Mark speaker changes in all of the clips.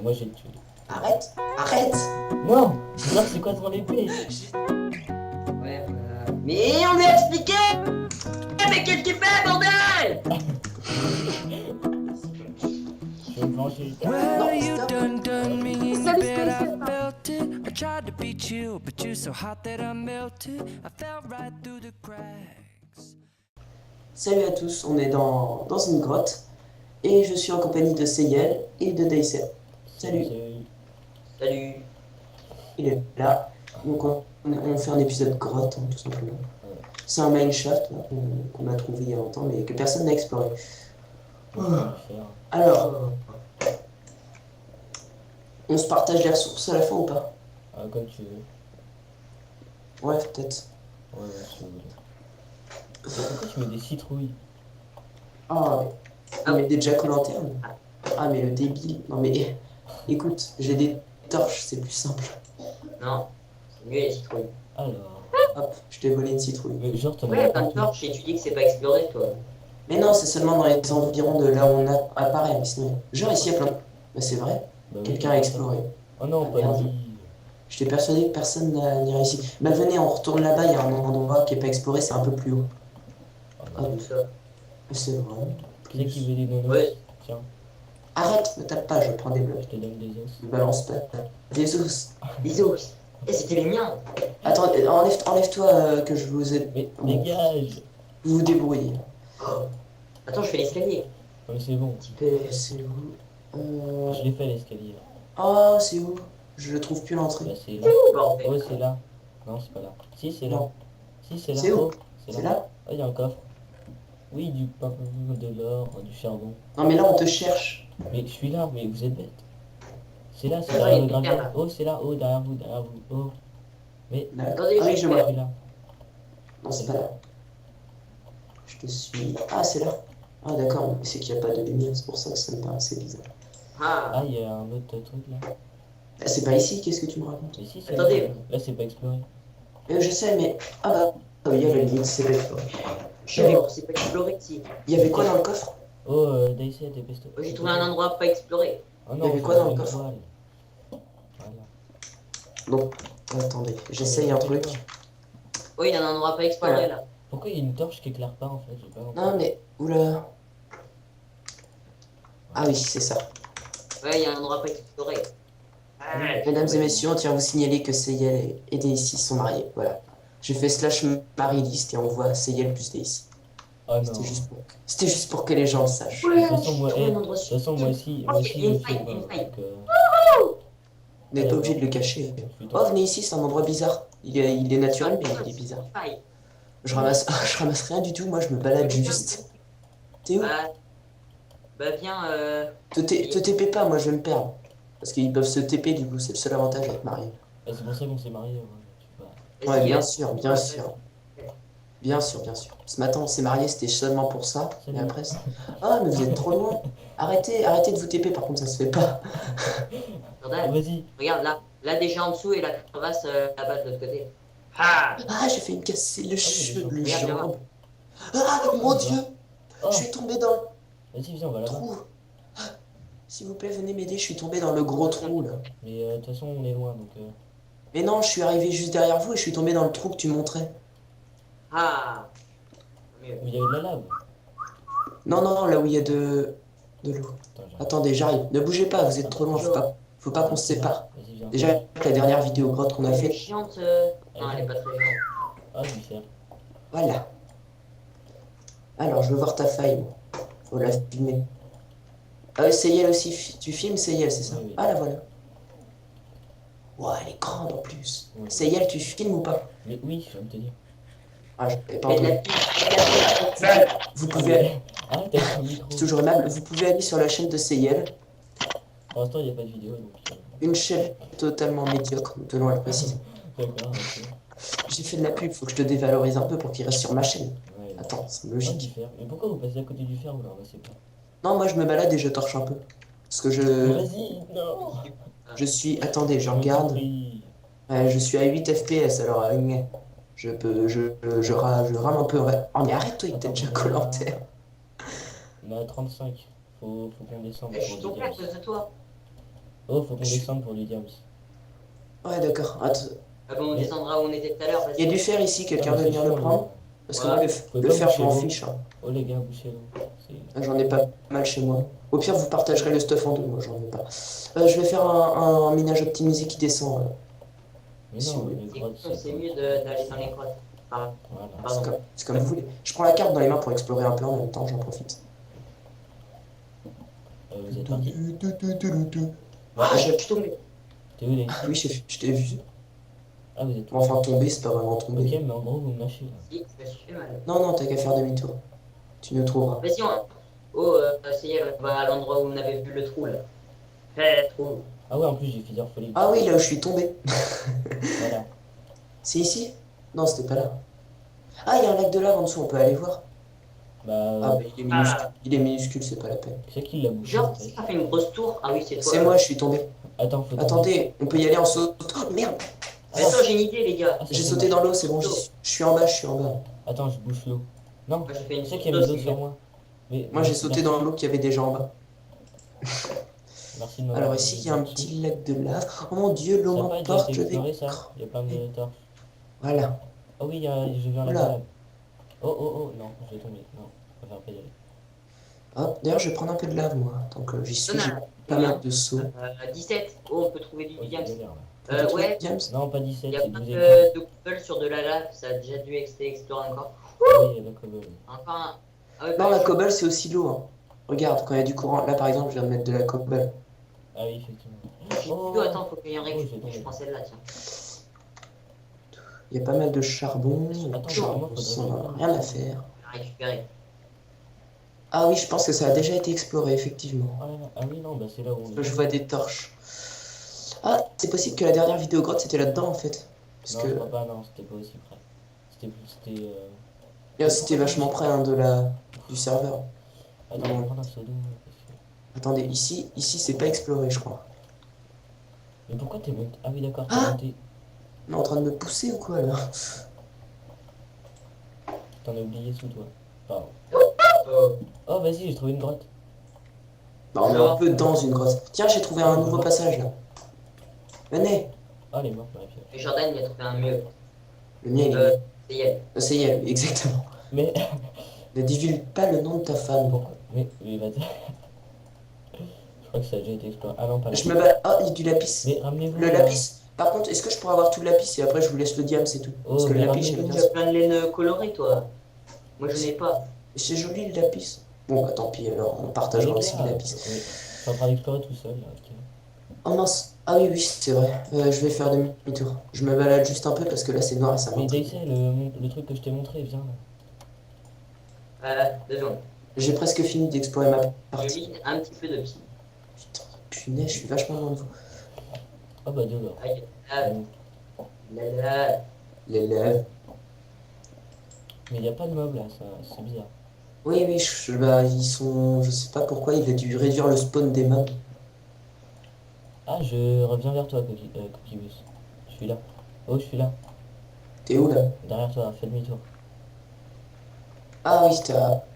Speaker 1: Moi j'ai tué.
Speaker 2: Arrête. Arrête.
Speaker 1: Non! Non, c'est quoi ton épée?
Speaker 3: Ouais, mais on a expliqué. Mais qu'est-ce qu'il fait, bordel?
Speaker 1: Je vais me plancher.
Speaker 2: Non, stop.
Speaker 4: Done me in
Speaker 5: Salut,
Speaker 4: bed, I
Speaker 5: Space.
Speaker 4: felt it. I tried to be chill, but you're so hot that I melted. I fell right through the cracks.
Speaker 2: Salut à tous, on est dans une grotte. Et je suis en compagnie de Seyel et de Daisy. Salut.
Speaker 3: Salut.
Speaker 2: Il est là. Donc on fait un épisode grotte, hein, tout simplement. C'est un mineshaft là, qu'on a trouvé il y a longtemps, mais que personne n'a exploré. Alors, on se partage les ressources à la fin ou pas?
Speaker 1: Ah, comme tu veux.
Speaker 2: Ouais, peut-être.
Speaker 1: Ouais, si vous voulez. Pourquoi tu mets des citrouilles?
Speaker 2: Ah, mais des jack o' lantern. Ah, mais le débile. Non, mais écoute, j'ai des torches, c'est plus simple.
Speaker 3: Non, c'est mieux les citrouilles.
Speaker 1: Alors.
Speaker 2: Hop, je t'ai volé une citrouille.
Speaker 1: Mais genre, t'en
Speaker 3: Ouais,
Speaker 1: as
Speaker 3: pas de torche et tu dis que c'est pas exploré, toi.
Speaker 2: Mais non, c'est seulement dans les environs de là où on apparaît, mais sinon. Genre ici, il y a plein. Bah, c'est vrai,
Speaker 1: Bah oui,
Speaker 2: quelqu'un a exploré.
Speaker 1: Oh non,
Speaker 2: Ah,
Speaker 1: pas
Speaker 2: merde.
Speaker 1: lui.
Speaker 2: J'étais persuadé que personne n'irait ici. Bah, venez, on retourne là-bas, il y a un endroit qui est pas exploré, c'est un peu plus haut.
Speaker 1: Oh,
Speaker 2: Ah,
Speaker 1: non.
Speaker 3: Tout ça.
Speaker 2: c'est vrai.
Speaker 1: Qui c'est qui veut des nonos?
Speaker 3: Ouais.
Speaker 1: Tiens,
Speaker 2: Arrête, ne tape pas, je prends des blocs.
Speaker 1: je te donne des os.
Speaker 2: Ne balance pas. Des os.
Speaker 3: Bisous. Eh, c'était les miens.
Speaker 2: Attends, enlève-toi que je vous ai.
Speaker 1: Mais
Speaker 2: Bon,
Speaker 1: dégage!
Speaker 2: vous vous débrouillez.
Speaker 3: Oh. Attends, je fais l'escalier.
Speaker 1: Oh, mais c'est bon,
Speaker 3: Un petit peu.
Speaker 2: C'est où
Speaker 1: je l'ai fait l'escalier.
Speaker 2: Oh, c'est où? Je le trouve plus l'entrée.
Speaker 1: Bah, c'est là.
Speaker 3: Ouh, bordel.
Speaker 1: Oh, c'est là. Non, c'est pas là. Si, c'est là.
Speaker 2: Non.
Speaker 1: Si, c'est là.
Speaker 2: C'est où?
Speaker 1: Oh,
Speaker 2: C'est là?
Speaker 1: Oh, il y a un coffre. Oui, du pain, de l'or, du charbon.
Speaker 2: Non, mais là, on te cherche.
Speaker 1: Mais je suis là, mais vous êtes bête. C'est là, c'est
Speaker 3: Ah,
Speaker 1: derrière
Speaker 3: oui,
Speaker 1: le gravier.
Speaker 3: derrière.
Speaker 1: Oh, c'est là, oh, derrière vous, derrière vous. Oh. Mais,
Speaker 2: Là.
Speaker 3: Attendez,
Speaker 2: Ah oui, je
Speaker 1: je
Speaker 2: vois.
Speaker 1: suis là.
Speaker 2: Non, c'est pas là. Je te suis. Ah, c'est là. Ah, d'accord, mais c'est qu'il n'y a pas de lumière, c'est pour ça que ça me paraissait bizarre.
Speaker 3: Ah,
Speaker 1: Ah, il y a un autre truc là.
Speaker 2: Ah, c'est pas ici, qu'est-ce que tu me racontes?
Speaker 1: Mais si, c'est
Speaker 3: Attendez.
Speaker 1: là. Là, c'est pas exploré.
Speaker 2: Je sais, mais. Ah bah. Ah oui, il y avait le limite, c'est pas exploré.
Speaker 3: c'est pas exploré ici.
Speaker 2: Il y avait quoi dans le coffre?
Speaker 1: Oh, Daisy, dépêche-toi.
Speaker 3: J'ai trouvé un endroit pas exploré.
Speaker 1: Oh
Speaker 2: Il y
Speaker 1: non,
Speaker 2: avait
Speaker 1: faut
Speaker 2: quoi dans le
Speaker 1: une
Speaker 2: coffre?
Speaker 1: toile. Voilà.
Speaker 2: Non. Attendez, j'essaye un truc.
Speaker 3: Oui, il y a un endroit pas exploré
Speaker 2: Voilà.
Speaker 3: là.
Speaker 1: Pourquoi il y a une torche qui éclaire pas en fait? J'ai pas compris.
Speaker 2: Non, mais. Oula. Ah oui, c'est ça.
Speaker 3: Ouais, il y a un endroit pas exploré.
Speaker 2: Mesdames et messieurs, on tient à vous signaler que Seyel et Daisy sont mariés. Voilà. J'ai fait slash Marie-List et on voit Seyel plus Daisy.
Speaker 1: Oh non.
Speaker 2: C'était juste pour que les gens le sachent.
Speaker 1: De toute façon, moi,
Speaker 3: J'ai trouvé
Speaker 1: eh,
Speaker 3: un
Speaker 1: de
Speaker 3: endroit
Speaker 1: toute façon, moi aussi,
Speaker 3: Oh, il y a une
Speaker 1: je
Speaker 3: faille,
Speaker 1: sais
Speaker 3: il y a une
Speaker 1: pas.
Speaker 3: faille.
Speaker 1: Donc,
Speaker 2: Vous n'êtes pas obligé de le cacher. Oh, venez ici, c'est un endroit bizarre. Il est naturel, mais il est bizarre.
Speaker 3: Faille.
Speaker 2: Je ramasse, je ramasse rien du tout, moi je me balade juste. T'es où?
Speaker 3: Bah viens,
Speaker 2: Te TP pas, moi je vais me perdre. Parce qu'ils peuvent se TP du coup, c'est le seul avantage d'être marié.
Speaker 1: bah, c'est pour ça qu'on s'est mariés. Ouais, tu vois.
Speaker 2: Ouais,
Speaker 3: vas-y,
Speaker 2: bien sûr, bien sûr. Bien sûr, bien sûr. Ce matin on s'est marié, c'était seulement pour ça. Et
Speaker 1: Salut.
Speaker 2: après, ah, mais vous êtes trop loin. Arrêtez de vous TP, par contre ça se fait pas.
Speaker 1: Ah,
Speaker 3: Jordan,
Speaker 1: vas-y.
Speaker 3: regarde là déjà en dessous et la crevasse là-bas de l'autre côté. Ah,
Speaker 2: Ah, j'ai fait une cassée le
Speaker 3: Regarde,
Speaker 2: jambe. Ah, mon dieu!
Speaker 1: Oh,
Speaker 2: Je suis tombé dans le
Speaker 1: vas-y, viens, on va là-bas.
Speaker 2: trou. S'il vous plaît, venez m'aider, je suis tombé dans le gros trou là.
Speaker 1: Mais de toute façon, on est loin donc.
Speaker 2: Mais non, je suis arrivé juste derrière vous et je suis tombé dans le trou que tu montrais.
Speaker 3: ah. Mieux.
Speaker 1: Mais il y a eu de la lave.
Speaker 2: Non, non, non, là où il y a de l'eau.
Speaker 1: Attends, j'arrive.
Speaker 2: Attendez, j'arrive. Ne bougez pas, vous êtes trop loin, faut pas qu'on se sépare.
Speaker 1: Vas-y, viens.
Speaker 2: Déjà, avec la dernière vidéo grotte qu'on a
Speaker 3: Elle est
Speaker 2: fait,
Speaker 3: chiante. Non, elle est pas très chiante.
Speaker 1: Ah, je vais faire.
Speaker 2: voilà. Alors, je veux voir ta faille, moi. Faut la filmer. Ah, Seyel aussi, tu filmes Seyel, c'est ça?
Speaker 1: Oui, oui.
Speaker 2: Ah, la voilà. Ouais, elle est grande en plus.
Speaker 1: Oui.
Speaker 2: Seyel, tu filmes ou pas?
Speaker 1: Mais oui, je viens de te dire.
Speaker 2: Ah, je n'ai pas
Speaker 3: Mais de la
Speaker 2: entendu.
Speaker 3: piste.
Speaker 2: Vous pouvez,
Speaker 1: Ah, t'as ton micro.
Speaker 2: c'est toujours aimable, vous pouvez aller sur la chaîne de Seyel,
Speaker 1: Pour l'instant, il n'y a pas de vidéo donc.
Speaker 2: une chaîne totalement médiocre, nous tenons à le préciser.
Speaker 1: D'accord, ok.
Speaker 2: J'ai fait de la pub, faut que je te dévalorise un peu pour qu'il reste sur ma chaîne.
Speaker 1: Ouais.
Speaker 2: Attends, c'est
Speaker 1: Ah,
Speaker 2: logique.
Speaker 1: du fer. Mais pourquoi vous passez à côté du fer ou là? C'est pas.
Speaker 2: Non, moi je me balade et je torche un peu. Parce que
Speaker 1: Vas-y, non.
Speaker 2: je suis... Attendez, je
Speaker 1: Je
Speaker 2: regarde.
Speaker 1: prie.
Speaker 2: Je suis à 8 FPS, alors je peux... je rame un peu. Ouais. Oh mais arrête-toi avec ta jack o' lantern.
Speaker 1: On est à 35. Faut qu'on descende
Speaker 3: Je suis
Speaker 1: pour
Speaker 3: tombé à
Speaker 1: dire.
Speaker 3: cause de toi.
Speaker 1: Oh, faut qu'on descende pour lui dire aussi.
Speaker 2: Ouais, d'accord. Attends.
Speaker 3: Ah bon, on descendra où on était tout à l'heure.
Speaker 2: Il y a du fer ici, quelqu'un veut venir le prendre? Parce que moi,
Speaker 1: Pouvez
Speaker 2: le
Speaker 1: pas
Speaker 2: fer, je m'en
Speaker 1: boucher l'eau.
Speaker 2: fiche. Hein.
Speaker 1: Oh les gars, bouchez l'eau.
Speaker 2: J'en ai pas mal chez moi. Au pire, vous partagerez le stuff en deux, moi j'en ai pas. Je vais faire un minage optimisé qui descend.
Speaker 1: Mais
Speaker 2: Si
Speaker 1: non,
Speaker 2: vous
Speaker 1: les grottes,
Speaker 3: C'est mieux d'aller dans les grottes. Ah,
Speaker 1: Voilà.
Speaker 3: pardon.
Speaker 2: C'est comme vous voulez. Je prends la carte dans les mains pour explorer un peu en même temps, j'en profite.
Speaker 1: Vous êtes parti.
Speaker 3: Ah, je suis tombé.
Speaker 1: T'es où les
Speaker 2: Oui, je t'ai vu.
Speaker 1: Ah, vous êtes
Speaker 2: Bon, enfin, tomber, c'est pas vraiment tomber.
Speaker 1: Ok, mais en gros, vous me lâchez là.
Speaker 3: Si, je me suis fait mal.
Speaker 2: Non, non, t'as qu'à faire demi-tour. Tu nous trouveras.
Speaker 3: Vas-y, oh, ça y est, on va à l'endroit où on avait vu le trou là. Le trou.
Speaker 1: Ah ouais, en plus, j'ai fini folie.
Speaker 2: Ah oui, là où je suis tombé.
Speaker 1: Voilà.
Speaker 2: C'est ici? Non, c'était pas là. Ah, il y a un lac de lave en dessous, on peut aller voir.
Speaker 1: Bah,
Speaker 2: Ah, mais il est minuscule. Il est minuscule, c'est pas la peine.
Speaker 1: c'est qui l'a bouché
Speaker 3: Genre,
Speaker 1: en fait
Speaker 3: ça fait une grosse tour. Ah oui, c'est toi.
Speaker 2: C'est moi, je suis tombé.
Speaker 1: Attends, faut
Speaker 2: Attendez, on peut y aller en saut. Oh, merde!
Speaker 3: Mais attends, j'ai une idée, les gars.
Speaker 1: Ah, ça
Speaker 2: J'ai
Speaker 1: fait
Speaker 2: sauté
Speaker 1: mal.
Speaker 2: dans l'eau, c'est bon, je suis en bas, je suis en bas.
Speaker 1: Attends, je bouche l'eau. Non,
Speaker 3: Moi, j'ai fait une
Speaker 1: c'est qu'il y a mis de l'eau
Speaker 3: c'est
Speaker 1: sur
Speaker 3: mieux.
Speaker 1: moi. Mais,
Speaker 2: Moi, j'ai sauté dans l'eau qu'il y avait déjà en bas.
Speaker 1: Merci de m'avoir
Speaker 2: Alors
Speaker 1: dit
Speaker 2: ici, il y a un
Speaker 1: là-dessus.
Speaker 2: petit lac de lave. Oh mon dieu, l'eau
Speaker 1: Ça a pas déjà
Speaker 2: m'emporte,
Speaker 1: été
Speaker 2: je vais...
Speaker 1: exploré ça. Il y a plein de torches.
Speaker 2: Voilà.
Speaker 1: Oh oui, j'ai vu un lac
Speaker 2: Oula.
Speaker 1: de lave. Oh oh oh, non, je vais tomber. Non, on va faire pas y aller.
Speaker 2: Hop, d'ailleurs, je vais prendre un peu de lave, moi. Tant que j'y suis, j'ai
Speaker 3: Donne
Speaker 2: pas mal de sauts.
Speaker 3: 17. Oh, on peut trouver du
Speaker 1: Oh, c'est
Speaker 3: diams.
Speaker 1: galère, là.
Speaker 2: On peut trouver
Speaker 3: Ouais,
Speaker 2: James?
Speaker 1: Non, pas
Speaker 3: il
Speaker 1: 17,
Speaker 3: y a
Speaker 1: c'est
Speaker 3: plein
Speaker 1: 12
Speaker 3: de couple sur de la lave. Ça a déjà dû être exploré encore.
Speaker 1: Ah oui, il y a la cobble.
Speaker 3: Encore un. Ah ouais,
Speaker 2: Non,
Speaker 3: bah,
Speaker 2: la
Speaker 3: je-
Speaker 2: cobble, c'est aussi l'eau. Hein. Regarde, quand il y a du courant. Là, par exemple, je viens de mettre de la cobble.
Speaker 1: Ah oui, effectivement.
Speaker 3: J'ai
Speaker 1: Oh.
Speaker 3: dit, attends, faut qu'il y en
Speaker 1: Oh,
Speaker 3: récupère.
Speaker 1: j'ai tombé.
Speaker 3: Je prends celle-là, tiens.
Speaker 2: Il y a pas mal de charbon.
Speaker 1: Attends,
Speaker 2: Charbon,
Speaker 1: vraiment,
Speaker 2: ça,
Speaker 1: faudrait-
Speaker 2: on a rien à faire.
Speaker 3: Je vais récupérer.
Speaker 2: Ah oui, je pense que ça a déjà été exploré, effectivement.
Speaker 1: Ah, là, là. Ah oui, non, bah c'est là où on est.
Speaker 2: Je vois des torches. Ah, c'est possible que la dernière vidéo grotte, c'était là-dedans, en fait. Parce
Speaker 1: Non,
Speaker 2: que
Speaker 1: je crois pas, non, c'était pas aussi près. C'était.
Speaker 2: c'était vachement près hein, du serveur.
Speaker 1: Attends, on va prendre un seau d'eau. parce que-
Speaker 2: Attendez, ici c'est pas exploré, je crois.
Speaker 1: Mais pourquoi t'es monté? Ah oui, d'accord, t'es
Speaker 2: Ah
Speaker 1: monté.
Speaker 2: On est en train de me pousser ou quoi, là?
Speaker 1: T'en as oublié sous toi. Pardon.
Speaker 3: Oh.
Speaker 1: Oh, vas-y, j'ai trouvé une grotte.
Speaker 2: Bah, on est un peu dans une grotte. Tiens, j'ai trouvé un nouveau passage, là. Venez.
Speaker 1: Ah, elle est morte, la pierre.
Speaker 3: Et Jordan, il a trouvé un mieux.
Speaker 2: Le mien, il est...
Speaker 3: C'est Yel.
Speaker 2: C'est elle, exactement.
Speaker 1: Mais.
Speaker 2: Ne divulgue pas le nom de ta femme.
Speaker 1: Pourquoi? Mais va je crois que ça a déjà été exploré. Ah non, pas là.
Speaker 2: Je me bats... Ah, il y a du lapis.
Speaker 1: Mais ramenez-vous.
Speaker 2: Le
Speaker 1: là.
Speaker 2: lapis. Par contre, est-ce que je pourrais avoir tout le lapis et après je vous laisse le diam, c'est tout?
Speaker 1: Oh,
Speaker 2: Parce que le
Speaker 1: mais
Speaker 2: lapis,
Speaker 1: ramenez-le.
Speaker 2: j'aime
Speaker 3: Tu
Speaker 2: bien.
Speaker 3: as plein de laine colorée, toi. Moi, je n'ai pas.
Speaker 2: C'est joli le lapis. Bon, bah tant pis, alors on partagera aussi le lapis.
Speaker 1: Oui. Je suis en train d'explorer tout seul. Là, ok.
Speaker 2: Oh mince. Ah oui, oui, c'est vrai. Je vais faire demi-tour. Je me balade juste un peu parce que là c'est noir et ça
Speaker 1: Mais
Speaker 2: monte.
Speaker 1: Daisy, le truc que je t'ai montré, viens là.
Speaker 3: 2 secondes.
Speaker 2: J'ai presque fini d'explorer ma
Speaker 3: J'ai
Speaker 2: partie.
Speaker 3: mis un petit peu de psy.
Speaker 2: Putain, punaise, je suis vachement loin de vous.
Speaker 1: Oh bah de l'or.
Speaker 3: Aïe. Là.
Speaker 2: Les lèvres.
Speaker 1: Mais il n'y a pas de mob là, ça, c'est bizarre.
Speaker 2: Oui, oui, bah, ils sont... Je sais pas pourquoi il a dû réduire le spawn des mobs.
Speaker 1: Ah, je reviens vers toi, Cookiebus. Je suis là. Oh, je suis là.
Speaker 2: T'es où là?
Speaker 1: Derrière toi, fais demi-tour.
Speaker 2: Ah oui,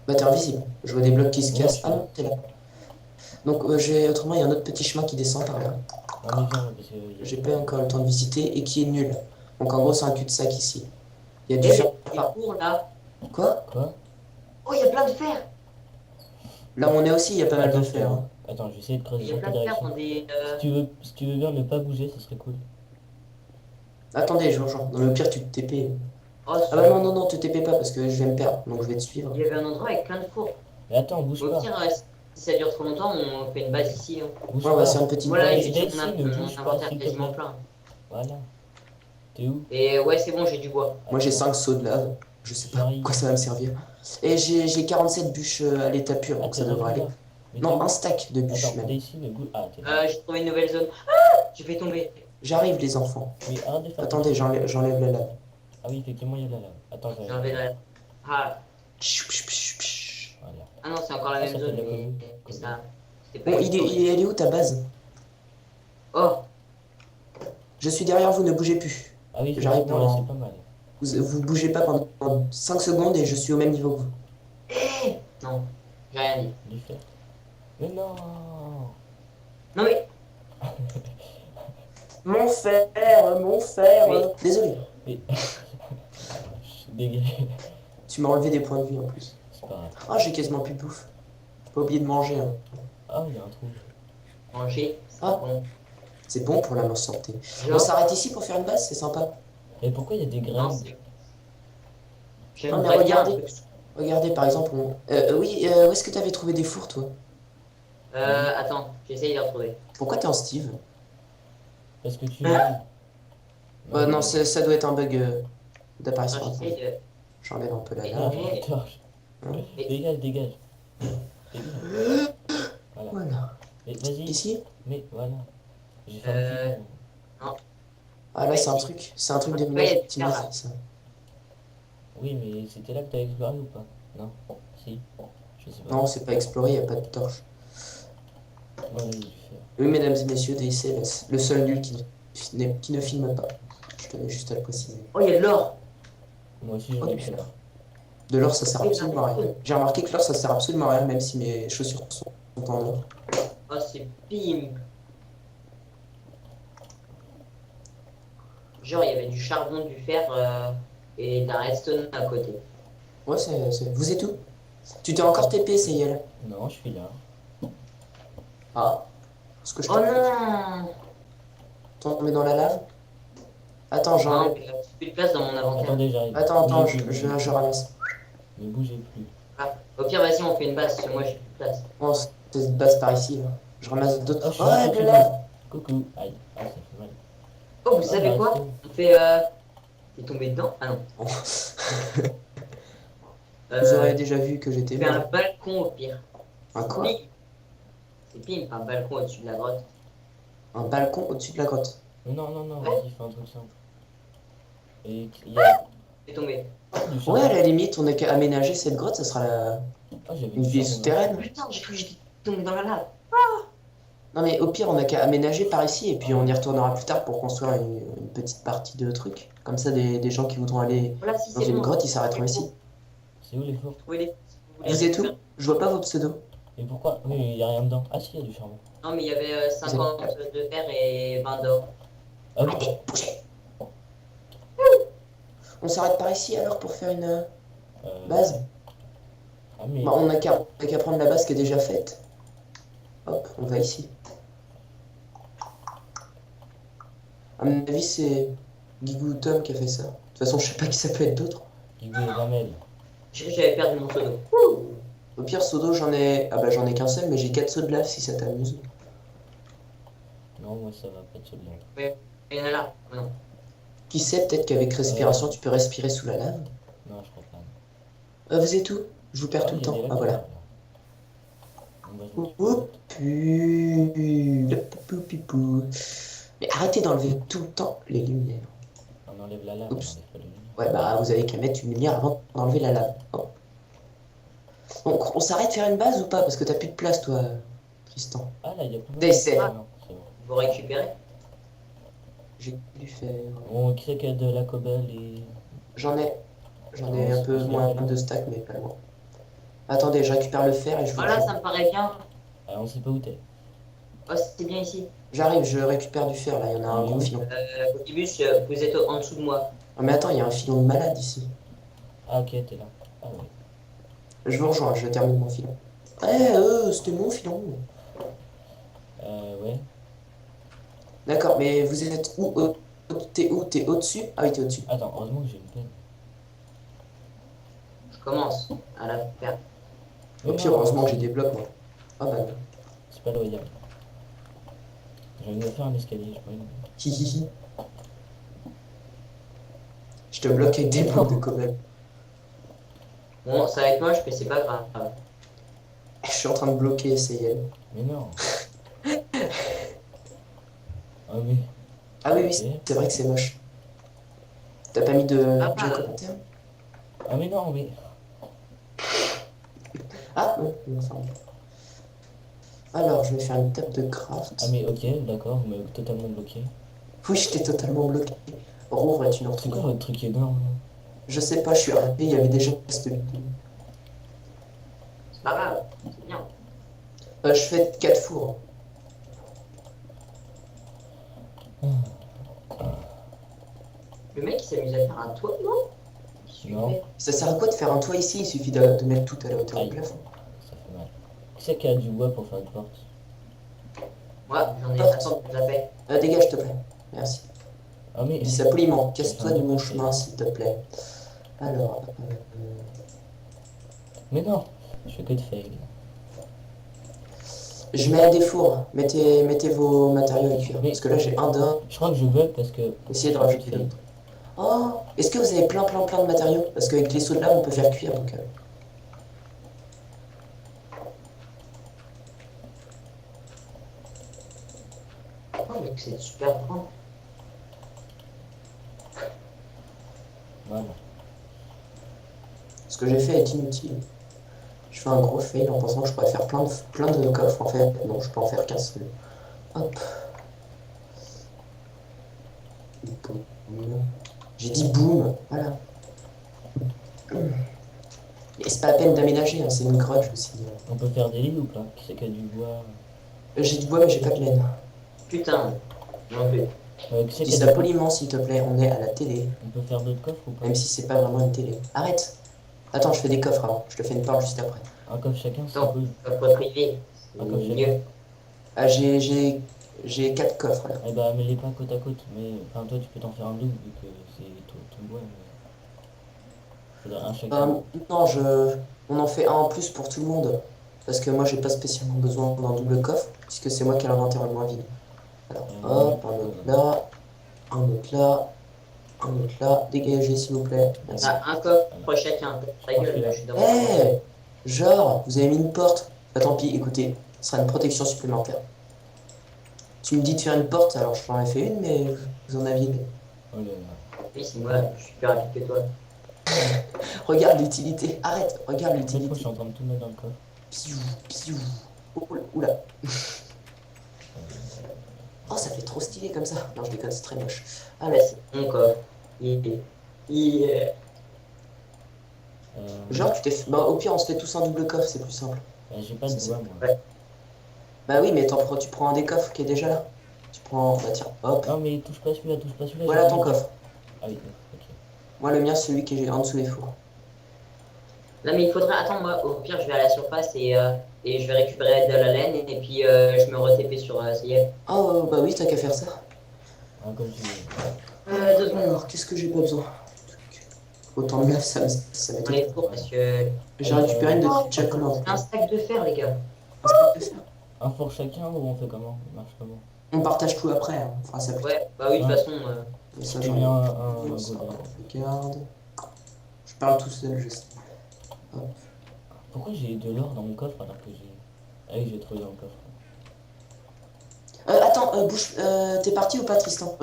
Speaker 2: bah, t'es invisible. Je vois des blocs qui se
Speaker 1: Ouais,
Speaker 2: cassent.
Speaker 1: je suis
Speaker 2: Ah
Speaker 1: là.
Speaker 2: non, t'es là. Donc autrement, il y a un autre petit chemin qui descend par là.
Speaker 1: Non mais viens, parce que...
Speaker 2: J'ai pas encore le temps de visiter et qui est nul. Donc en gros, c'est un cul-de-sac ici. Il y a du
Speaker 3: Eh,
Speaker 2: fer.
Speaker 3: les cours, là.
Speaker 2: Quoi?
Speaker 1: Quoi?
Speaker 3: Oh, il y a plein de fer.
Speaker 2: Là où on est aussi, il y a pas mal de
Speaker 1: Attends,
Speaker 2: fer. Hein.
Speaker 1: Attends, je vais essayer de creuser
Speaker 3: Il y a
Speaker 1: sur ta
Speaker 3: plein de fer
Speaker 1: direction.
Speaker 3: dans des...
Speaker 1: Si tu veux bien ne pas bouger, ça serait cool.
Speaker 2: Attendez, je rejoins. Dans le pire, tu te TP.
Speaker 3: Oh,
Speaker 2: Ah bah non, non, non, te TP pas parce que je vais me perdre. Donc je vais te suivre.
Speaker 3: Il y avait un endroit avec plein de fours.
Speaker 1: Mais attends, bouge
Speaker 3: Au
Speaker 1: pas.
Speaker 3: pire, si ça dure trop longtemps, on fait une base ici. Hein.
Speaker 1: Bouge
Speaker 2: Ouais, on va
Speaker 1: pas.
Speaker 2: se faire une petite
Speaker 3: Voilà,
Speaker 2: base.
Speaker 3: j'ai
Speaker 1: Daisy,
Speaker 3: dit
Speaker 1: ne bouge
Speaker 3: mon
Speaker 1: pas,
Speaker 3: inventaire
Speaker 1: s'il te
Speaker 3: quasiment
Speaker 1: plaît.
Speaker 3: plein.
Speaker 1: Voilà. T'es où?
Speaker 3: Et ouais, c'est bon, j'ai du bois.
Speaker 2: Moi j'ai
Speaker 1: Attends.
Speaker 2: 5 seaux de lave. Je sais pas
Speaker 1: J'arrive.
Speaker 2: quoi ça va me servir. Et j'ai 47 bûches à l'état pur,
Speaker 1: Ah,
Speaker 2: donc ça
Speaker 1: t'es
Speaker 2: devrait
Speaker 1: revenu
Speaker 2: aller.
Speaker 1: là. Mais
Speaker 2: Non,
Speaker 1: t'es
Speaker 2: un
Speaker 1: où?
Speaker 2: stack de bûches
Speaker 1: Attends,
Speaker 2: même.
Speaker 1: Daisy, ne bouge... Ah, t'es là.
Speaker 3: J'ai trouvé une nouvelle zone. Ah, j'ai fait tomber.
Speaker 2: J'arrive les enfants.
Speaker 1: Mais arrête de faire...
Speaker 2: Attendez, j'enlève la lave.
Speaker 1: Ah oui, effectivement, il y a de la lave. Attends,
Speaker 3: J'ai
Speaker 1: j'arrive.
Speaker 3: enlevé la... Ah,
Speaker 1: Voilà.
Speaker 3: ah non, c'est encore la
Speaker 1: Ah,
Speaker 3: même
Speaker 1: ça fait
Speaker 3: zone.
Speaker 1: de la
Speaker 3: Mais
Speaker 1: commune.
Speaker 3: ça... C'était pas
Speaker 2: Bon,
Speaker 3: exploré.
Speaker 2: elle est où ta base?
Speaker 3: Oh,
Speaker 2: Je suis derrière vous, ne bougez plus.
Speaker 1: Ah oui,
Speaker 2: J'arrive
Speaker 1: effectivement, là,
Speaker 2: dans-
Speaker 1: c'est pas mal.
Speaker 2: Vous bougez pas pendant 5 secondes et je suis au même niveau que vous.
Speaker 3: non, j'ai rien dit.
Speaker 1: Du fer. Mais non!
Speaker 3: Non mais...
Speaker 2: Mon fer, mon fer.
Speaker 3: Oui.
Speaker 2: Désolé,
Speaker 1: Mais... Je suis dégagé.
Speaker 2: tu m'as enlevé des points de vie en plus.
Speaker 1: C'est pas grave.
Speaker 2: Ah, j'ai quasiment plus de bouffe. Pas oublié de manger, hein.
Speaker 1: Ah, il y a un trou.
Speaker 3: Manger, c'est
Speaker 2: Ah.
Speaker 3: bon.
Speaker 2: C'est bon pour la santé. On
Speaker 3: Genre,
Speaker 2: s'arrête ici pour faire une base, c'est sympa.
Speaker 1: Et pourquoi il y a des
Speaker 3: non,
Speaker 1: graines?
Speaker 3: c'est...
Speaker 2: Non,
Speaker 3: J'aimerais
Speaker 2: mais
Speaker 3: bien un
Speaker 2: regardez.
Speaker 3: truc.
Speaker 2: Regardez, par exemple, oui, où est-ce que t'avais trouvé des fours, toi?
Speaker 3: Attends, j'essaye de les retrouver.
Speaker 2: Pourquoi t'es en Steve?
Speaker 1: Parce que tu...
Speaker 2: Bah non, ça doit être un bug d'apparition.
Speaker 3: Attends, j'essaye de...
Speaker 2: J'enlève un peu la
Speaker 3: Et
Speaker 2: lave.
Speaker 1: Ah, torche.
Speaker 2: Hein?
Speaker 1: Dégage, dégage. Dégage. Voilà.
Speaker 2: Voilà.
Speaker 1: Mais vas-y.
Speaker 2: Ici?
Speaker 1: Mais voilà. J'ai fait un petit...
Speaker 2: Ah là,
Speaker 3: Ouais,
Speaker 2: c'est un
Speaker 3: ici.
Speaker 2: truc. C'est un truc de
Speaker 3: Ouais,
Speaker 2: ménage
Speaker 3: il y a du
Speaker 2: optimisé,
Speaker 3: fer, là.
Speaker 2: ça.
Speaker 1: Oui, mais c'était là que t'as exploré ou pas? Non? Si? Je sais pas.
Speaker 2: Non, c'est pas exploré, y a pas de torche.
Speaker 1: Ouais, il y a du fer.
Speaker 2: Oui, mesdames et messieurs, DIC, le seul nul qui ne filme pas. Je tenais juste à le préciser.
Speaker 3: Oh, il y a de l'or.
Speaker 1: Moi aussi, j'en
Speaker 2: Oh,
Speaker 1: ai
Speaker 2: du
Speaker 1: fait.
Speaker 2: fer. De l'or, ça sert
Speaker 3: Oui,
Speaker 2: absolument à rien. J'ai remarqué que l'or, ça sert absolument à rien, même si mes chaussures sont en or.
Speaker 3: Oh, c'est bim. Genre, il y avait du charbon, du fer et de la redstone à côté.
Speaker 2: Ouais, vous êtes où? Tu t'es encore TP, Sayel?
Speaker 1: Non, je suis là.
Speaker 2: Ah. Ce que je
Speaker 3: Oh non.
Speaker 2: tombe dans la lave? Attends,
Speaker 3: Non, j'ai plus de place dans mon inventaire.
Speaker 1: Attendez, j'arrive.
Speaker 2: Attends,
Speaker 1: Bougez plus,
Speaker 2: je ramasse.
Speaker 1: Ne bougez plus.
Speaker 3: Ah, au pire, vas-y, on fait une base, parce que moi, j'ai plus de place.
Speaker 2: Oh, c'est une base par ici, là. Je ramasse d'autres.
Speaker 1: Ah, je suis
Speaker 2: Ouais,
Speaker 1: un
Speaker 2: de
Speaker 1: peu
Speaker 2: la lave!
Speaker 1: Coucou. Aïe. Ah, ça fait mal.
Speaker 3: Oh, vous
Speaker 1: Ah,
Speaker 3: savez
Speaker 1: bah,
Speaker 3: quoi?
Speaker 1: restez.
Speaker 3: On fait... T'es tombé dedans? Ah non.
Speaker 2: Oh.
Speaker 3: Euh,
Speaker 2: Vous aurez déjà vu que j'étais
Speaker 3: on fait un
Speaker 2: mort.
Speaker 3: balcon au pire.
Speaker 2: Un quoi?
Speaker 3: Pim. C'est pim, un balcon au-dessus de la grotte.
Speaker 2: Un balcon au-dessus de la grotte.
Speaker 1: Mais non, non, non, vas-y, fais un truc simple. Et il y a
Speaker 3: C'est tombé.
Speaker 1: du charbon.
Speaker 2: Ouais, à la limite, on n'a qu'à aménager cette grotte, ça sera
Speaker 1: Ah, j'avais
Speaker 2: une
Speaker 1: du
Speaker 2: vie
Speaker 1: charbon.
Speaker 2: souterraine.
Speaker 3: Putain, j'ai cru que j'étais tombé dans la lave.
Speaker 2: Non, mais au pire, on n'a qu'à aménager par ici, et puis on y retournera plus tard pour construire une petite partie de trucs. Comme ça, des gens qui voudront aller
Speaker 3: Voilà, si
Speaker 2: dans
Speaker 3: c'est
Speaker 2: une
Speaker 3: bon.
Speaker 2: grotte, ils s'arrêteront ici.
Speaker 1: C'est où les fours?
Speaker 3: Trouvez les...
Speaker 2: Vous êtes où? Je vois pas vos pseudos.
Speaker 1: Et pourquoi? Oui, il y a rien dedans. Ah si, il y a du charbon.
Speaker 3: Non, mais il y avait 50 de fer et 20 d'or.
Speaker 1: Ah oui.
Speaker 2: Arrêtez, bougez. On s'arrête par ici alors pour faire une base?
Speaker 1: Ah mais...
Speaker 2: Bah, on n'a qu'à prendre la base qui est déjà faite. Hop, on va ici. À mon avis, c'est Guigou ou Tom qui a fait ça. De toute façon, je sais pas qui ça peut être d'autre.
Speaker 1: Guigou et Ramel.
Speaker 3: J'ai cru que j'avais perdu mon pseudo.
Speaker 2: Au pire, seau d'eau, j'en ai. Ah bah, j'en ai qu'un seul, mais j'ai 4 seaux de lave si ça t'amuse.
Speaker 1: Non, moi ça va pas de celui-là.
Speaker 3: Il y en a là. Oh, non.
Speaker 2: Qui sait, peut-être qu'avec respiration, tu peux respirer sous la lave.
Speaker 1: Non, je crois pas.
Speaker 2: Vous êtes où? Je vous perds tout le
Speaker 1: il y a
Speaker 2: temps.
Speaker 1: des
Speaker 2: Ah
Speaker 1: lacs,
Speaker 2: voilà.
Speaker 1: là. Bon, bah, je m'occupe de
Speaker 2: Oup, pu, le poupou, pipou. Mais arrêtez d'enlever tout le temps les lumières.
Speaker 1: l'autre. On enlève la lave, on
Speaker 2: Oups.
Speaker 1: enlève pas le lumière.
Speaker 2: Ouais, bah vous avez qu'à mettre une lumière avant d'enlever la lave. Oh. Donc, on s'arrête faire une base ou pas? Parce que t'as plus de place, toi, Tristan.
Speaker 1: Ah là, il y a plus
Speaker 2: Décès.
Speaker 1: Ah, non, c'est bon.
Speaker 3: Vous récupérez?
Speaker 2: J'ai dû faire.
Speaker 1: On crée qu'il y a de la cobble et...
Speaker 2: J'en ai. J'en ai
Speaker 1: Non,
Speaker 2: un peu
Speaker 1: c'est
Speaker 2: moins
Speaker 1: bien.
Speaker 2: de stack, mais pas loin. Attendez, je récupère le fer et je vous
Speaker 3: Voilà,
Speaker 2: rejoins.
Speaker 3: ça me paraît bien.
Speaker 1: Ah, on sait pas où t'es.
Speaker 3: Oh, c'est bien ici.
Speaker 2: J'arrive, je récupère du fer là, il y en a un gros filon.
Speaker 3: Optimus, vous êtes en dessous de moi.
Speaker 2: Ah, mais attends, il y a un filon de malade ici.
Speaker 1: Ah ok, t'es là. Ah ouais.
Speaker 2: Je vous rejoins, je termine mon filon. C'était mon filon.
Speaker 1: Ouais.
Speaker 2: D'accord, mais vous êtes où? T'es où? T'es au-dessus? Ah oui, t'es au-dessus.
Speaker 1: Attends, heureusement que j'ai une peine.
Speaker 3: Je commence à la faire.
Speaker 2: Au pire, heureusement que j'ai des blocs, moi. Ah bah non.
Speaker 1: C'est pas loyal. J'ai envie de faire un escalier, je crois.
Speaker 2: Hihihi. Je te bloque avec des blocs de cobble.
Speaker 3: Bon, ça va être moche, mais c'est pas grave.
Speaker 2: Je suis en train de bloquer SAL.
Speaker 1: Mais non. Ah oui.
Speaker 2: Ah oui, oui,
Speaker 1: Ok.
Speaker 2: c'est vrai que c'est moche. T'as pas mis de
Speaker 3: Ah,
Speaker 2: jeu
Speaker 3: bah.
Speaker 2: commentaire?
Speaker 1: Ah mais non, mais...
Speaker 2: Ah, non, non, ça va. Alors, je vais faire une table de craft.
Speaker 1: Ah mais ok, d'accord, vous m'avez totalement bloqué.
Speaker 2: Oui, je t'ai totalement bloqué. Rouvre est une
Speaker 1: C'est quoi
Speaker 2: entrée.
Speaker 1: votre truc énorme?
Speaker 2: Je sais pas, je suis arrivé, il y avait déjà cette
Speaker 3: C'est pas grave, c'est bien.
Speaker 2: Je fais 4 fours.
Speaker 3: Le mec il s'amuse à faire un toit, non?
Speaker 1: Non.
Speaker 2: Ça sert à quoi de faire un toit ici? Il suffit de mettre tout à la hauteur
Speaker 1: Aïe.
Speaker 2: du plafond.
Speaker 1: Ça fait mal. Qui c'est qui a du bois pour faire une porte?
Speaker 3: Moi j'en ai
Speaker 2: Porte.
Speaker 3: attends, je la fais.
Speaker 2: Dégage, s'il te plaît. Merci.
Speaker 1: Ah mais...
Speaker 2: Dis ça poliment. Casse-toi de mon chemin, s'il te plaît. Alors...
Speaker 1: Mais non, je fais que de fail.
Speaker 2: je mets des fours. Mettez vos matériaux à cuire.
Speaker 1: Mais-
Speaker 2: Parce que là, j'ai un d'un.
Speaker 1: Je crois que je bug parce que...
Speaker 2: Essayez de rajouter d'autres. Oh, est-ce que vous avez plein de matériaux? Parce qu'avec les seaux de lave, on peut faire cuire. Donc,
Speaker 3: Oh mec c'est super grand.
Speaker 1: Voilà.
Speaker 2: ce que j'ai fait est inutile. Je fais un gros fail en pensant que je pourrais faire plein de coffres. En fait, non, je peux en faire qu'un seul. Hop. J'ai dit boum, voilà. Et c'est pas la peine d'aménager, hein, c'est une grotte, je me suis dit.
Speaker 1: On peut faire des lits ou pas? Qui c'est qui a du bois?
Speaker 2: J'ai du bois, mais j'ai pas de laine.
Speaker 3: Putain. Non plus.
Speaker 1: Qui c'est
Speaker 2: Dis
Speaker 1: qui a
Speaker 2: ça
Speaker 1: du...
Speaker 2: poliment, s'il te plaît, on est à la télé.
Speaker 1: On peut faire d'autres coffres ou pas?
Speaker 2: Même si c'est pas vraiment une télé. Arrête. Attends, je fais des coffres avant. Je te fais une porte juste après.
Speaker 1: Un coffre chacun, c'est
Speaker 3: Non.
Speaker 1: cool.
Speaker 3: Pas privé.
Speaker 1: Ah, comme
Speaker 3: C'est
Speaker 1: j'ai-
Speaker 3: mieux.
Speaker 2: Ah, j'ai 4 coffres là.
Speaker 1: Eh bah mets-les pas côte à côte, mais... Enfin toi tu peux t'en faire un double vu que c'est ton bois, mais... Faudrait un chacun.
Speaker 2: Non, on en fait un en plus pour tout le monde. Parce que moi, j'ai pas spécialement besoin d'un double coffre, puisque c'est moi qui ai l'inventaire le moins vide. Alors, hop, un autre là, un autre là, un autre là. Dégagez, s'il vous plaît. Merci.
Speaker 3: Ah, un coffre chacun. Ta gueule, là, je suis dans
Speaker 2: Eh, genre, vous avez mis une porte. Bah tant pis, écoutez, ce sera une protection supplémentaire. Tu me dis de faire une porte, alors je t'en ai fait une, mais vous en aviez une.
Speaker 1: Oh là là.
Speaker 3: Oui, c'est moi, je suis plus rapide que toi.
Speaker 2: Regarde l'utilité, arrête, regarde
Speaker 1: Cette fois je
Speaker 2: l'utilité.
Speaker 1: suis en train de tout mettre dans le coffre.
Speaker 2: Piou, piou. Oula. Oh, ça fait trop stylé comme ça. Non, je déconne, c'est très moche.
Speaker 3: Ah,
Speaker 2: Allez,
Speaker 3: là, c'est mon coffre.
Speaker 2: genre, tu t'es fait... Bah, au pire, on se fait tous un double coffre, c'est plus simple.
Speaker 1: J'ai pas de
Speaker 2: C'est-
Speaker 1: bois moi.
Speaker 3: Ouais.
Speaker 2: Bah oui, mais tu prends un des coffres qui est déjà là. Tu prends... Bah tiens, hop.
Speaker 1: Non mais touche pas celui-là, touche pas celui-là.
Speaker 2: Voilà
Speaker 1: j'ai
Speaker 2: ton
Speaker 1: envie de-
Speaker 2: coffre.
Speaker 1: Ah oui, ok.
Speaker 2: Moi, le mien, c'est celui qui est en dessous des fours.
Speaker 3: Non, mais il faudrait. Attends, moi, au pire, je vais à la surface et je vais récupérer de la laine et puis je me re-TP sur ça y est.
Speaker 2: Oh, bah oui, t'as qu'à faire ça.
Speaker 1: Ah, comme tu veux.
Speaker 3: 2 secondes.
Speaker 2: Alors, qu'est-ce que j'ai pas besoin? Autant de lave, ça
Speaker 3: On
Speaker 2: m'étonne.
Speaker 3: est pour parce que.
Speaker 2: J'ai récupéré une de Jack Command.
Speaker 3: C'est un stack de fer, les gars.
Speaker 1: Un four chacun ou on fait comment? Il marche comment?
Speaker 2: On partage tout après, hein. On fera ça plus tard.
Speaker 3: Ouais, bah oui, de toute façon.
Speaker 2: Ça,
Speaker 1: Tu
Speaker 2: j'en ai
Speaker 1: mets un
Speaker 2: ça,
Speaker 1: godet.
Speaker 2: regarde. Je parle tout seul, je sais. Hop.
Speaker 1: Pourquoi j'ai de l'or dans mon coffre alors que j'ai... Ah oui, j'ai trouvé dans le coffre.
Speaker 2: Attends, bouge. T'es parti ou pas, Tristan?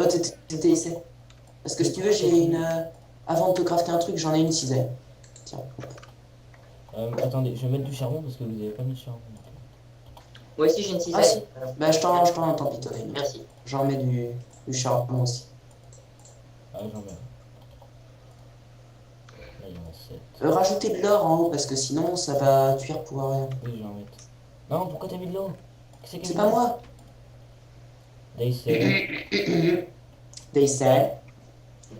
Speaker 2: T'es ici. Parce que si tu veux, j'ai une. Avant de te crafter un truc, j'en ai une cisaille. Tiens.
Speaker 1: Attendez, je vais mettre du charbon parce que vous avez pas mis de charbon.
Speaker 3: Moi aussi, j'ai une
Speaker 2: Ah,
Speaker 3: cisaille.
Speaker 2: si. Bah, je t'en tant pis, t'en as une.
Speaker 3: Merci.
Speaker 2: J'en mets du charbon aussi.
Speaker 1: Ah j'en mets. Là il y en a 7.
Speaker 2: Rajoutez de l'or en haut parce que sinon ça va cuire pour rien.
Speaker 1: Oui, je vais en mettre. Non, pourquoi t'as mis de l'eau? Qui
Speaker 2: C'est pas moi.
Speaker 1: Là c'est...
Speaker 2: They said.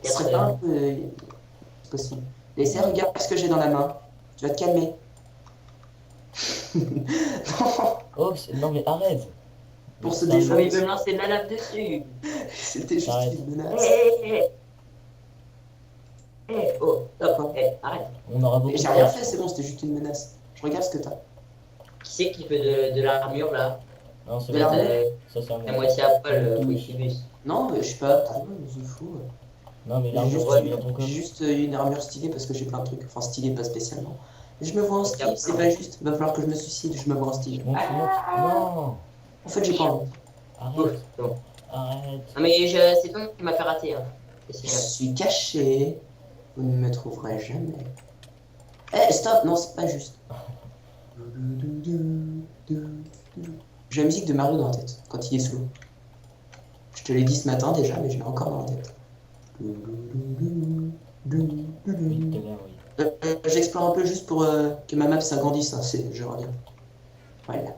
Speaker 2: Ce serait pas un
Speaker 3: Peut-être,
Speaker 2: peu possible. They said, regarde ce que j'ai dans la main. Tu vas te calmer. Non,
Speaker 1: Oh, non mais arrête!
Speaker 2: Pour se
Speaker 1: C'est un
Speaker 2: défendre.
Speaker 3: il veut me lancer de la lave dessus.
Speaker 2: c'était juste
Speaker 1: Arrête.
Speaker 2: une menace.
Speaker 3: Oh, stop. Arrête.
Speaker 1: On aura beaucoup
Speaker 2: J'ai
Speaker 1: de
Speaker 2: rien
Speaker 1: place.
Speaker 2: fait, c'est bon, c'était juste une menace. Je regarde ce que t'as.
Speaker 3: Qui c'est qui fait de l'armure là?
Speaker 1: Non, c'est
Speaker 2: De
Speaker 1: pas
Speaker 2: l'armure.
Speaker 1: ça, c'est un
Speaker 3: La
Speaker 1: mot.
Speaker 3: moitié à poil, Wikibus.
Speaker 2: Non, mais je suis pas trop, je fou.
Speaker 1: Non, mais
Speaker 2: J'ai
Speaker 1: l'armure,
Speaker 2: juste,
Speaker 1: tu mets dans ton
Speaker 2: j'ai
Speaker 1: coffre.
Speaker 2: juste une armure stylée parce que j'ai plein de trucs. Enfin, stylée pas spécialement. Mais je me vois en style,
Speaker 3: Regarde.
Speaker 2: c'est pas juste. Va falloir que je me suicide, je me vois en style.
Speaker 1: Monte, monte. Non!
Speaker 2: En fait, j'ai pas envie.
Speaker 1: Arrête!
Speaker 3: Bon.
Speaker 1: Arrête!
Speaker 3: Non mais c'est toi qui m'as fait rater. Hein.
Speaker 2: Je
Speaker 3: C'est ça.
Speaker 2: suis caché. Vous ne me trouverez jamais. Eh, stop! Non, c'est pas juste. J'ai la musique de Mario dans la tête quand il est sous l'eau. Je te l'ai dit ce matin déjà, mais je l'ai encore dans la tête.
Speaker 1: Oui, tout à l'heure, oui.
Speaker 2: J'explore un peu juste pour que ma map s'agrandisse. Hein. Je reviens. Voilà.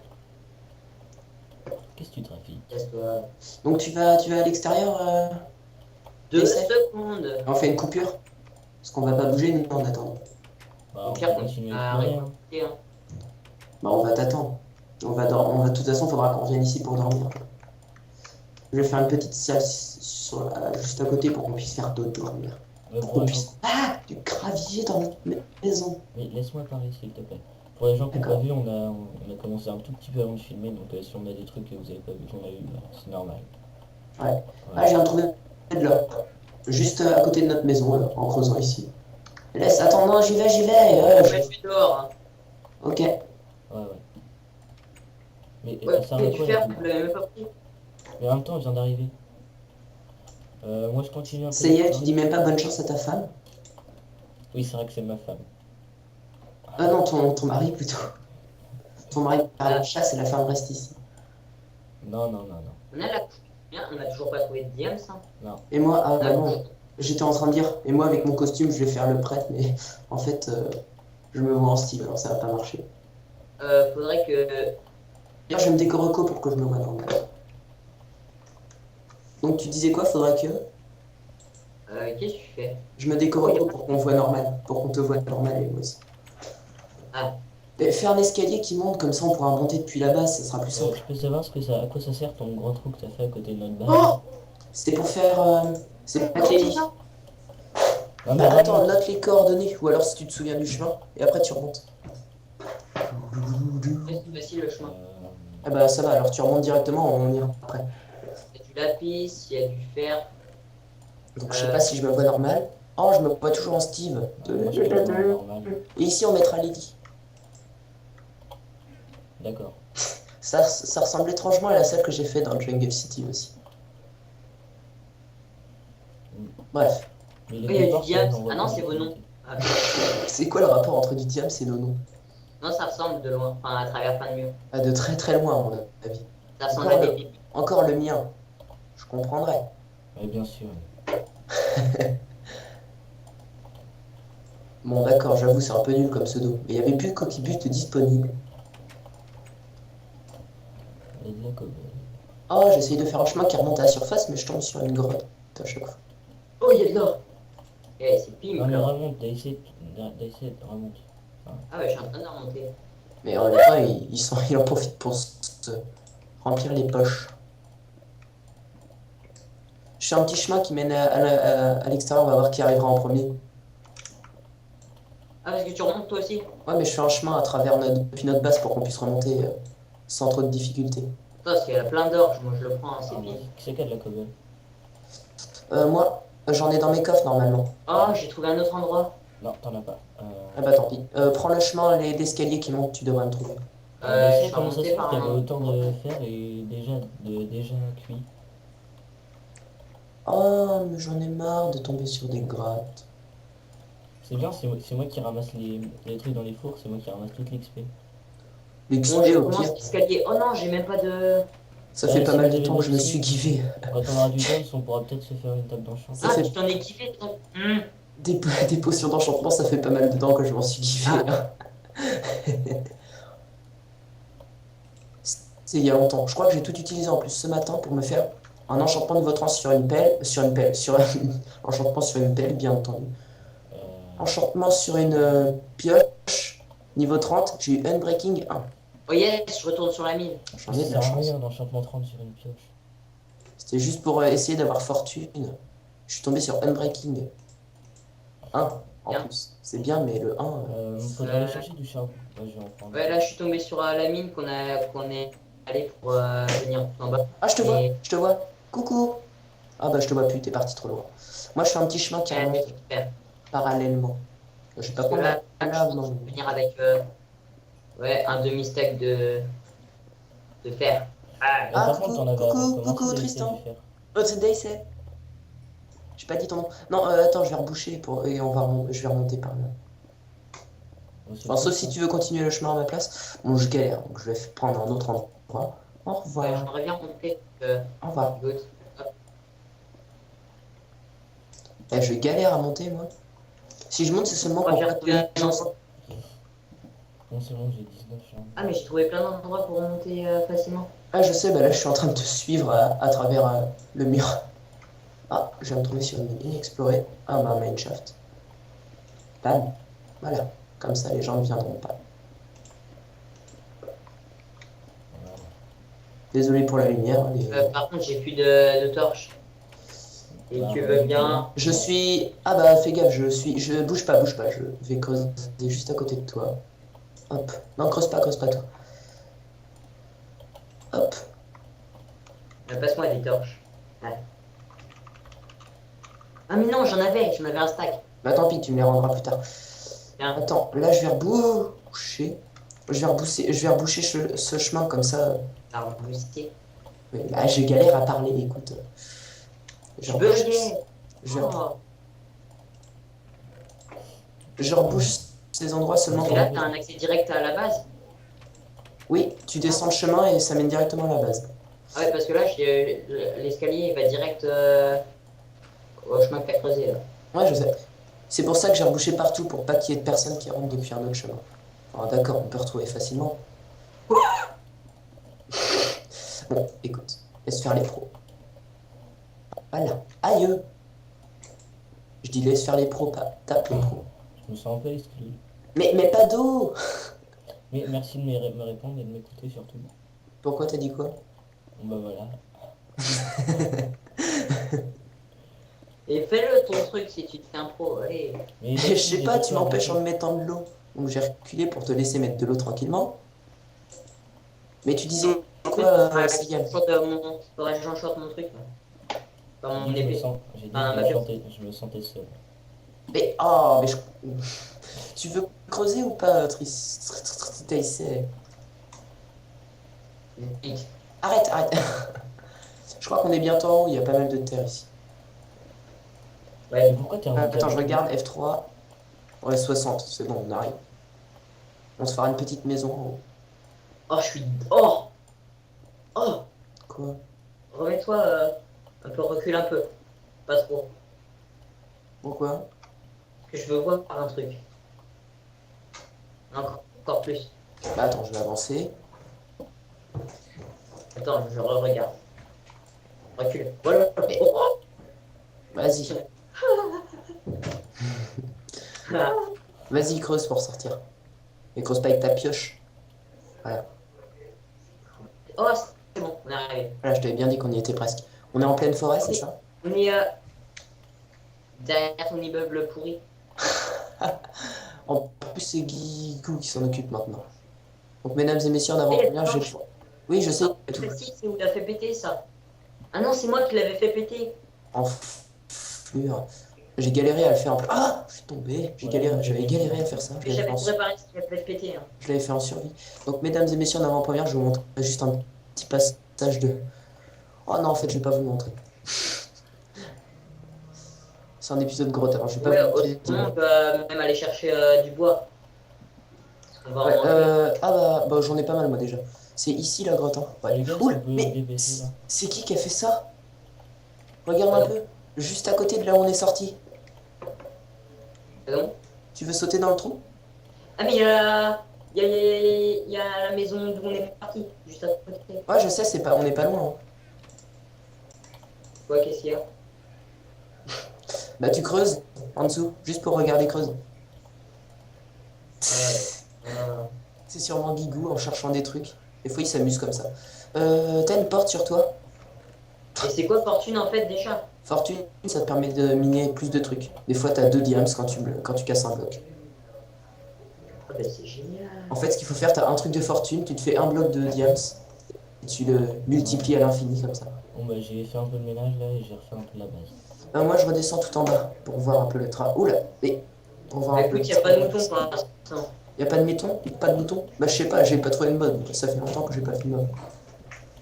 Speaker 1: Qu'est-ce que tu trafiques?
Speaker 3: Casse-toi.
Speaker 2: Donc tu vas à l'extérieur
Speaker 3: 2
Speaker 2: Essaie.
Speaker 3: secondes.
Speaker 2: On fait une coupure. Parce qu'on va pas bouger nous en attendant.
Speaker 1: Bah,
Speaker 3: Au
Speaker 1: on
Speaker 3: pire,
Speaker 1: peut
Speaker 3: on
Speaker 1: continuer
Speaker 3: va
Speaker 1: à explorer, hein.
Speaker 3: récolter. Hein.
Speaker 2: Bah on va t'attendre. De toute façon, faudra qu'on vienne ici pour dormir. Je vais faire une petite salle juste à côté pour qu'on puisse faire d'autres dormir.
Speaker 1: Ouais,
Speaker 2: Pour
Speaker 1: pour
Speaker 2: qu'on
Speaker 1: les
Speaker 2: puisse...
Speaker 1: gens...
Speaker 2: Ah, du gravier dans notre maison.
Speaker 1: Mais laisse-moi parler, s'il te plaît. Pour les gens qui n'ont pas
Speaker 2: D'accord.
Speaker 1: vu, on a commencé un tout petit peu avant de filmer, donc si on a des trucs que vous avez pas vu qu'on a eu, bah, c'est normal.
Speaker 2: Ouais. Ah,
Speaker 1: Voilà.
Speaker 2: je viens de trouver de l'or. Juste à côté de notre maison, là, en creusant ici. Laisse, attends, non, j'y vais, j'y vais.
Speaker 3: Ouais, je suis dehors. Hein.
Speaker 2: Ok.
Speaker 1: Ouais, ouais. Mais
Speaker 3: Ouais,
Speaker 1: ça
Speaker 3: mais
Speaker 1: arrive
Speaker 3: du
Speaker 1: quoi
Speaker 3: fer,
Speaker 1: là?
Speaker 3: vous l'avez même pas pris.
Speaker 1: Mais en même temps, on vient d'arriver. Moi, je continue un peu.
Speaker 2: Ça y est, tu
Speaker 1: d'explorer.
Speaker 2: dis même pas bonne chance à ta femme.
Speaker 1: Oui, c'est vrai que c'est ma femme.
Speaker 2: Ah non, ton mari plutôt. Ton mari part à la chasse et la femme reste ici.
Speaker 1: Non, non, non, non.
Speaker 3: On a la couche. Bien, on a toujours pas trouvé de diams. Hein.
Speaker 2: Et moi, ah
Speaker 3: On a
Speaker 2: bah non, j'étais en train de dire, et moi avec mon costume, je vais faire le prêtre, mais en fait, je me vois en style, alors ça va pas marcher.
Speaker 3: Faudrait que.
Speaker 2: D'ailleurs, je vais me décorer co pour que je me vois normal. Donc tu disais quoi, faudrait que
Speaker 3: Qu'est-ce que tu fais?
Speaker 2: je me décore co pour qu'on voit normal, pour qu'on te voit normal et moi aussi.
Speaker 3: Ah.
Speaker 2: Et faire un escalier qui monte, comme ça on pourra monter depuis la base, ça sera plus simple.
Speaker 1: Je peux savoir à quoi ça sert ton grand trou que t'as fait à côté de notre base?
Speaker 2: Oh, c'était pour faire... c'est pas clé.
Speaker 1: Non, mais
Speaker 2: Bah attends,
Speaker 1: vraiment.
Speaker 2: note les coordonnées, ou alors si tu te souviens du chemin, et après tu remontes.
Speaker 3: C'est facile le chemin.
Speaker 2: Ah bah ça va, alors tu remontes directement, on ira après.
Speaker 3: Il y a du lapis, il y a du fer.
Speaker 2: Donc je sais pas si je me vois normal. Oh, je me vois toujours en Steve.
Speaker 1: Moi, je peux vraiment normal.
Speaker 2: Et ici on mettra Lily.
Speaker 1: D'accord.
Speaker 2: Ça ressemble étrangement à la salle que j'ai fait dans Jungle City aussi. Bref,
Speaker 1: Mais
Speaker 3: Oui, il y a du
Speaker 1: portes,
Speaker 3: diable.
Speaker 1: on voit
Speaker 3: Ah non,
Speaker 1: pas
Speaker 3: c'est
Speaker 1: les
Speaker 3: vos noms.
Speaker 1: qualités.
Speaker 3: Ah,
Speaker 2: c'est quoi le rapport entre du diable et nos noms?
Speaker 3: non, ça ressemble de loin. Enfin, à travers plein de murs.
Speaker 2: Ah, de très très loin à mon avis.
Speaker 3: Ça ressemble à des pipes.
Speaker 2: Encore le mien. Je comprendrais.
Speaker 1: Ouais, bien sûr.
Speaker 2: Bon d'accord, j'avoue c'est un peu nul comme pseudo. Mais il n'y avait plus de coquibus disponible.
Speaker 1: Il y a de la cobble.
Speaker 2: Oh, j'essaye de faire un chemin qui remonte à la surface, mais je tombe sur une grotte à chaque fois.
Speaker 3: Oh, il y a de l'or. Eh, c'est pink
Speaker 1: Non, mais
Speaker 3: là.
Speaker 1: remonte, d'essayer remonte.
Speaker 3: Ah ouais, je suis en train de remonter.
Speaker 2: Mais en même temps, il en profite pour se remplir les poches. Je fais un petit chemin qui mène à l'extérieur, on va voir qui arrivera en premier.
Speaker 3: Ah, parce que tu remontes toi aussi?
Speaker 2: Ouais, mais je fais un chemin à travers depuis notre base pour qu'on puisse remonter sans trop de difficultés.
Speaker 3: Attends, parce qu'il y a plein d'or. Moi, je le prends, hein, c'est
Speaker 1: Ah,
Speaker 3: pink.
Speaker 1: c'est quoi de la cobble?
Speaker 2: Moi, j'en ai dans mes coffres normalement.
Speaker 3: Oh, j'ai trouvé un autre endroit.
Speaker 1: Non, t'en as pas.
Speaker 2: Ah bah tant pis. Prends le chemin, l'escalier qui monte, tu devrais me trouver.
Speaker 3: Je
Speaker 1: sais
Speaker 3: suis
Speaker 1: comment ça se
Speaker 3: remonté
Speaker 1: fait
Speaker 3: par
Speaker 1: que t'avais
Speaker 3: un
Speaker 1: autant de fer et déjà cuit.
Speaker 2: Oh, mais j'en ai marre de tomber sur des grottes.
Speaker 1: C'est bien, c'est moi qui ramasse les trucs dans les fours, c'est moi qui ramasse toute l'XP.
Speaker 2: L'XP
Speaker 3: Bon, je
Speaker 2: au
Speaker 3: commence
Speaker 2: pire,
Speaker 3: l'escalier. Oh non, j'ai même pas de.
Speaker 2: ça
Speaker 1: Ouais,
Speaker 2: fait pas
Speaker 1: si
Speaker 2: mal
Speaker 1: vous
Speaker 2: de
Speaker 1: avez
Speaker 2: temps que je me
Speaker 1: des
Speaker 2: suis
Speaker 1: petits-
Speaker 2: givé.
Speaker 1: Quand on aura du temps, on pourra peut-être se faire une table d'enchantement.
Speaker 2: Ça
Speaker 3: Ah,
Speaker 2: fait-
Speaker 3: tu t'en es kiffé, toi.
Speaker 2: Des potions d'enchantement, ça fait pas mal de temps que je m'en suis givé. C'est il y a longtemps. Je crois que j'ai tout utilisé en plus ce matin pour me faire un enchantement niveau 30 sur une pelle, sur un enchantement sur une pelle, bien entendu.
Speaker 1: Euh,
Speaker 2: Enchantement sur une pioche, niveau 30, j'ai eu Unbreaking 1.
Speaker 3: Oh yes, je retourne sur la mine.
Speaker 2: J'en
Speaker 1: ça
Speaker 2: ai de la
Speaker 1: sert à
Speaker 2: chance.
Speaker 1: rien d'enchantement 30 sur une pioche.
Speaker 2: C'était juste pour essayer d'avoir fortune. Je suis tombé sur Unbreaking 1 en
Speaker 3: Bien.
Speaker 2: plus. C'est bien, mais le 1...
Speaker 1: Faudrait aller chercher du charbon. Ouais, je vais en prendre.
Speaker 3: Ouais, là, je suis tombé sur la mine qu'on est allé pour venir tout en bas.
Speaker 2: Ah, je te vois,
Speaker 3: Et-
Speaker 2: je te vois. Coucou. Ah bah je te vois plus, t'es parti trop loin. Moi je fais un petit chemin qui
Speaker 3: Ouais,
Speaker 2: remonte
Speaker 3: super.
Speaker 2: parallèlement. Je vais pas
Speaker 3: Parce que
Speaker 2: prendre
Speaker 3: là,
Speaker 2: la
Speaker 3: je
Speaker 2: lave,
Speaker 3: pense
Speaker 2: non.
Speaker 3: venir avec ouais, un demi-stack de fer. Ah,
Speaker 1: Par
Speaker 2: Ah,
Speaker 1: contre,
Speaker 2: coucou,
Speaker 1: t'en avais avant.
Speaker 2: coucou,
Speaker 1: Comment
Speaker 2: coucou,
Speaker 1: tu
Speaker 2: Tristan.
Speaker 1: du fer?
Speaker 2: Oh, c'est Daisy. J'ai pas dit ton nom. Non, attends, je vais reboucher et je vais remonter par là.
Speaker 1: Bon, c'est
Speaker 2: Enfin, sauf
Speaker 1: cool,
Speaker 2: si
Speaker 1: ça.
Speaker 2: tu veux continuer le chemin à ma place. Bon, je galère, donc je vais prendre un autre endroit. Au
Speaker 3: ouais,
Speaker 2: revoir.
Speaker 3: j'aimerais bien monter.
Speaker 2: Au revoir.
Speaker 3: L'autre.
Speaker 2: Eh, je galère à monter, moi. Si je monte, c'est seulement
Speaker 3: On va
Speaker 2: pour
Speaker 3: faire
Speaker 2: pas que les gens...
Speaker 1: Bon, c'est bon, j'ai 19 charbon.
Speaker 3: Ah, mais j'ai trouvé plein d'endroits pour monter facilement.
Speaker 2: Ah, je sais, bah là, je suis en train de te suivre à travers le mur. Ah, je viens de tomber sur une mine inexplorée. Ah, ma mineshaft. Bam. Voilà. Comme ça, les gens ne viendront pas.
Speaker 1: Voilà.
Speaker 2: Désolé pour la lumière.
Speaker 3: Par contre, j'ai plus de torches. Et
Speaker 1: Bah,
Speaker 3: tu veux bien...
Speaker 2: Je suis... Ah bah, fais gaffe, je suis... Je bouge pas, bouge pas. Je vais creuser juste à côté de toi. Hop. Non, creuse pas, toi. Hop.
Speaker 3: Passe-moi des torches. Ouais. Ah mais non, j'en avais un stack.
Speaker 2: Bah tant pis, tu me les rendras plus tard.
Speaker 3: Tiens.
Speaker 2: Attends, là, je vais reboucher. Je vais reboucher ce chemin comme ça.
Speaker 3: Alors, bustier.
Speaker 2: Mais là, j'ai galère à parler, écoute. Je
Speaker 3: Je
Speaker 2: rebouche,
Speaker 3: buguais.
Speaker 2: je,
Speaker 3: Oh.
Speaker 2: je rebouche ces endroits seulement
Speaker 3: Et
Speaker 2: pour...
Speaker 3: là, t'as un accès direct à la base.
Speaker 2: Oui, tu descends le chemin et ça mène directement à la base.
Speaker 3: Ah ouais, parce que là, l'escalier il va direct au chemin que t'as creusé. Là.
Speaker 2: Ouais, je sais. C'est pour ça que j'ai rebouché partout, pour pas qu'il y ait de personnes qui rentrent depuis un autre chemin. Alors d'accord, on peut retrouver facilement. Bon, écoute, laisse faire les pros. Voilà. Aïe! Je dis laisse faire les pros, pas tape les pros.
Speaker 1: Je me sens un peu exclu.
Speaker 2: Mais pas d'eau!
Speaker 1: Mais merci de me répondre et de m'écouter surtout.
Speaker 2: Pourquoi t'as dit quoi?
Speaker 1: Bon bah voilà.
Speaker 3: Et fais-le ton truc si tu te fais un pro. Allez.
Speaker 1: Mais
Speaker 2: Je sais pas, tu m'empêches en me mettant de l'eau. Donc j'ai reculé pour te laisser mettre de l'eau tranquillement. Mais tu disais quoi, Cégal?
Speaker 3: Faudrait que j'enchante mon truc. Là. Pas mon
Speaker 1: J'ai dit
Speaker 3: épée.
Speaker 1: que
Speaker 3: Ah, ma pioche.
Speaker 1: je me sentais seul.
Speaker 2: Mais oh, mais je... Tu veux creuser ou pas, Tristesse? Arrête, arrête. Je crois qu'on est bientôt en haut, il y a pas mal de terre ici.
Speaker 1: Mais
Speaker 3: Ouais.
Speaker 1: pourquoi t'es en
Speaker 2: Attends, je regarde F3. Ouais, 60, c'est bon, on arrive. On se fera une petite maison en haut.
Speaker 3: Oh, je suis... Oh. Oh.
Speaker 2: Quoi?
Speaker 3: Remets-toi un peu, recule un peu. Pas trop.
Speaker 2: Pourquoi?
Speaker 3: Parce que je veux voir un truc. Encore plus.
Speaker 2: Bah attends, je vais avancer.
Speaker 3: Attends, je regarde. Recule. Voilà. Oh.
Speaker 2: Vas-y. Vas-y, creuse pour sortir. Et creuse pas avec ta pioche. Voilà.
Speaker 3: Oh, c'est bon, on est arrivé.
Speaker 2: Voilà, je t'avais bien dit qu'on y était presque. On est en pleine forêt, c'est ça?
Speaker 3: On est derrière ton immeuble pourri.
Speaker 2: En plus, c'est Guigou qui s'en occupe maintenant. Donc, mesdames et messieurs, en avant-première,
Speaker 3: Et
Speaker 2: j'ai... Oui, je sais. Tout.
Speaker 3: Celle-ci, c'est où t'as fait péter ça. Ah non, c'est moi qui l'avais fait péter.
Speaker 2: En fleur. J'ai galéré à le faire en... Ah! Je suis tombé. J'avais galéré à faire ça.
Speaker 3: Mais j'avais préparé ce qui l'avait fait péter. Hein.
Speaker 2: Je l'avais fait en survie. Donc, mesdames et messieurs, en avant-première, je vous montre juste un petit passage de... Oh non, en fait, je vais pas vous le montrer. C'est un épisode grotte, alors je vais pas
Speaker 3: Ouais,
Speaker 2: vous montrer.
Speaker 3: autrement, on peut même aller chercher du bois. On va
Speaker 2: Ouais,
Speaker 3: en manquer.
Speaker 2: bah j'en ai pas mal, moi, déjà. C'est ici, la grotte, hein. Ouais.
Speaker 1: Les gars,
Speaker 2: Oula,
Speaker 1: si on peut
Speaker 2: mais
Speaker 1: débaisser, là.
Speaker 2: c'est qui a fait ça? Regarde un peu. Juste à côté de là où on est sorti.
Speaker 3: C'est bon.
Speaker 2: Tu veux sauter dans le trou?
Speaker 3: Ah mais il y a la maison d'où on est parti, juste à côté.
Speaker 2: Ouais, je sais, on n'est pas loin, hein.
Speaker 3: Ouais, qu'est-ce qu'il y a?
Speaker 2: Bah tu creuses en dessous, juste pour regarder creuse. C'est sûrement Guigou en cherchant des trucs. Des fois il s'amuse comme ça. T'as une porte sur toi?
Speaker 3: Et c'est quoi fortune en fait déjà?
Speaker 2: Fortune, ça te permet de miner plus de trucs. Des fois t'as 2 diams quand tu casses un bloc.
Speaker 3: Ah bah c'est génial.
Speaker 2: En fait ce qu'il faut faire, t'as un truc de fortune, tu te fais un bloc de diams. Et tu le multiplies à l'infini comme ça.
Speaker 1: Bon bah j'ai fait un peu le ménage là et j'ai refait un peu la base.
Speaker 2: Moi je redescends tout en bas pour voir un peu le train. Oula, mais pour voir
Speaker 3: Bah
Speaker 2: un peu.
Speaker 3: écoute, il n'y a pas de mouton pour l'instant.
Speaker 2: Y a pas de mouton? Pas de mouton? Bah je sais pas, j'ai pas trouvé une mode. Ça fait longtemps que j'ai pas fait de mode.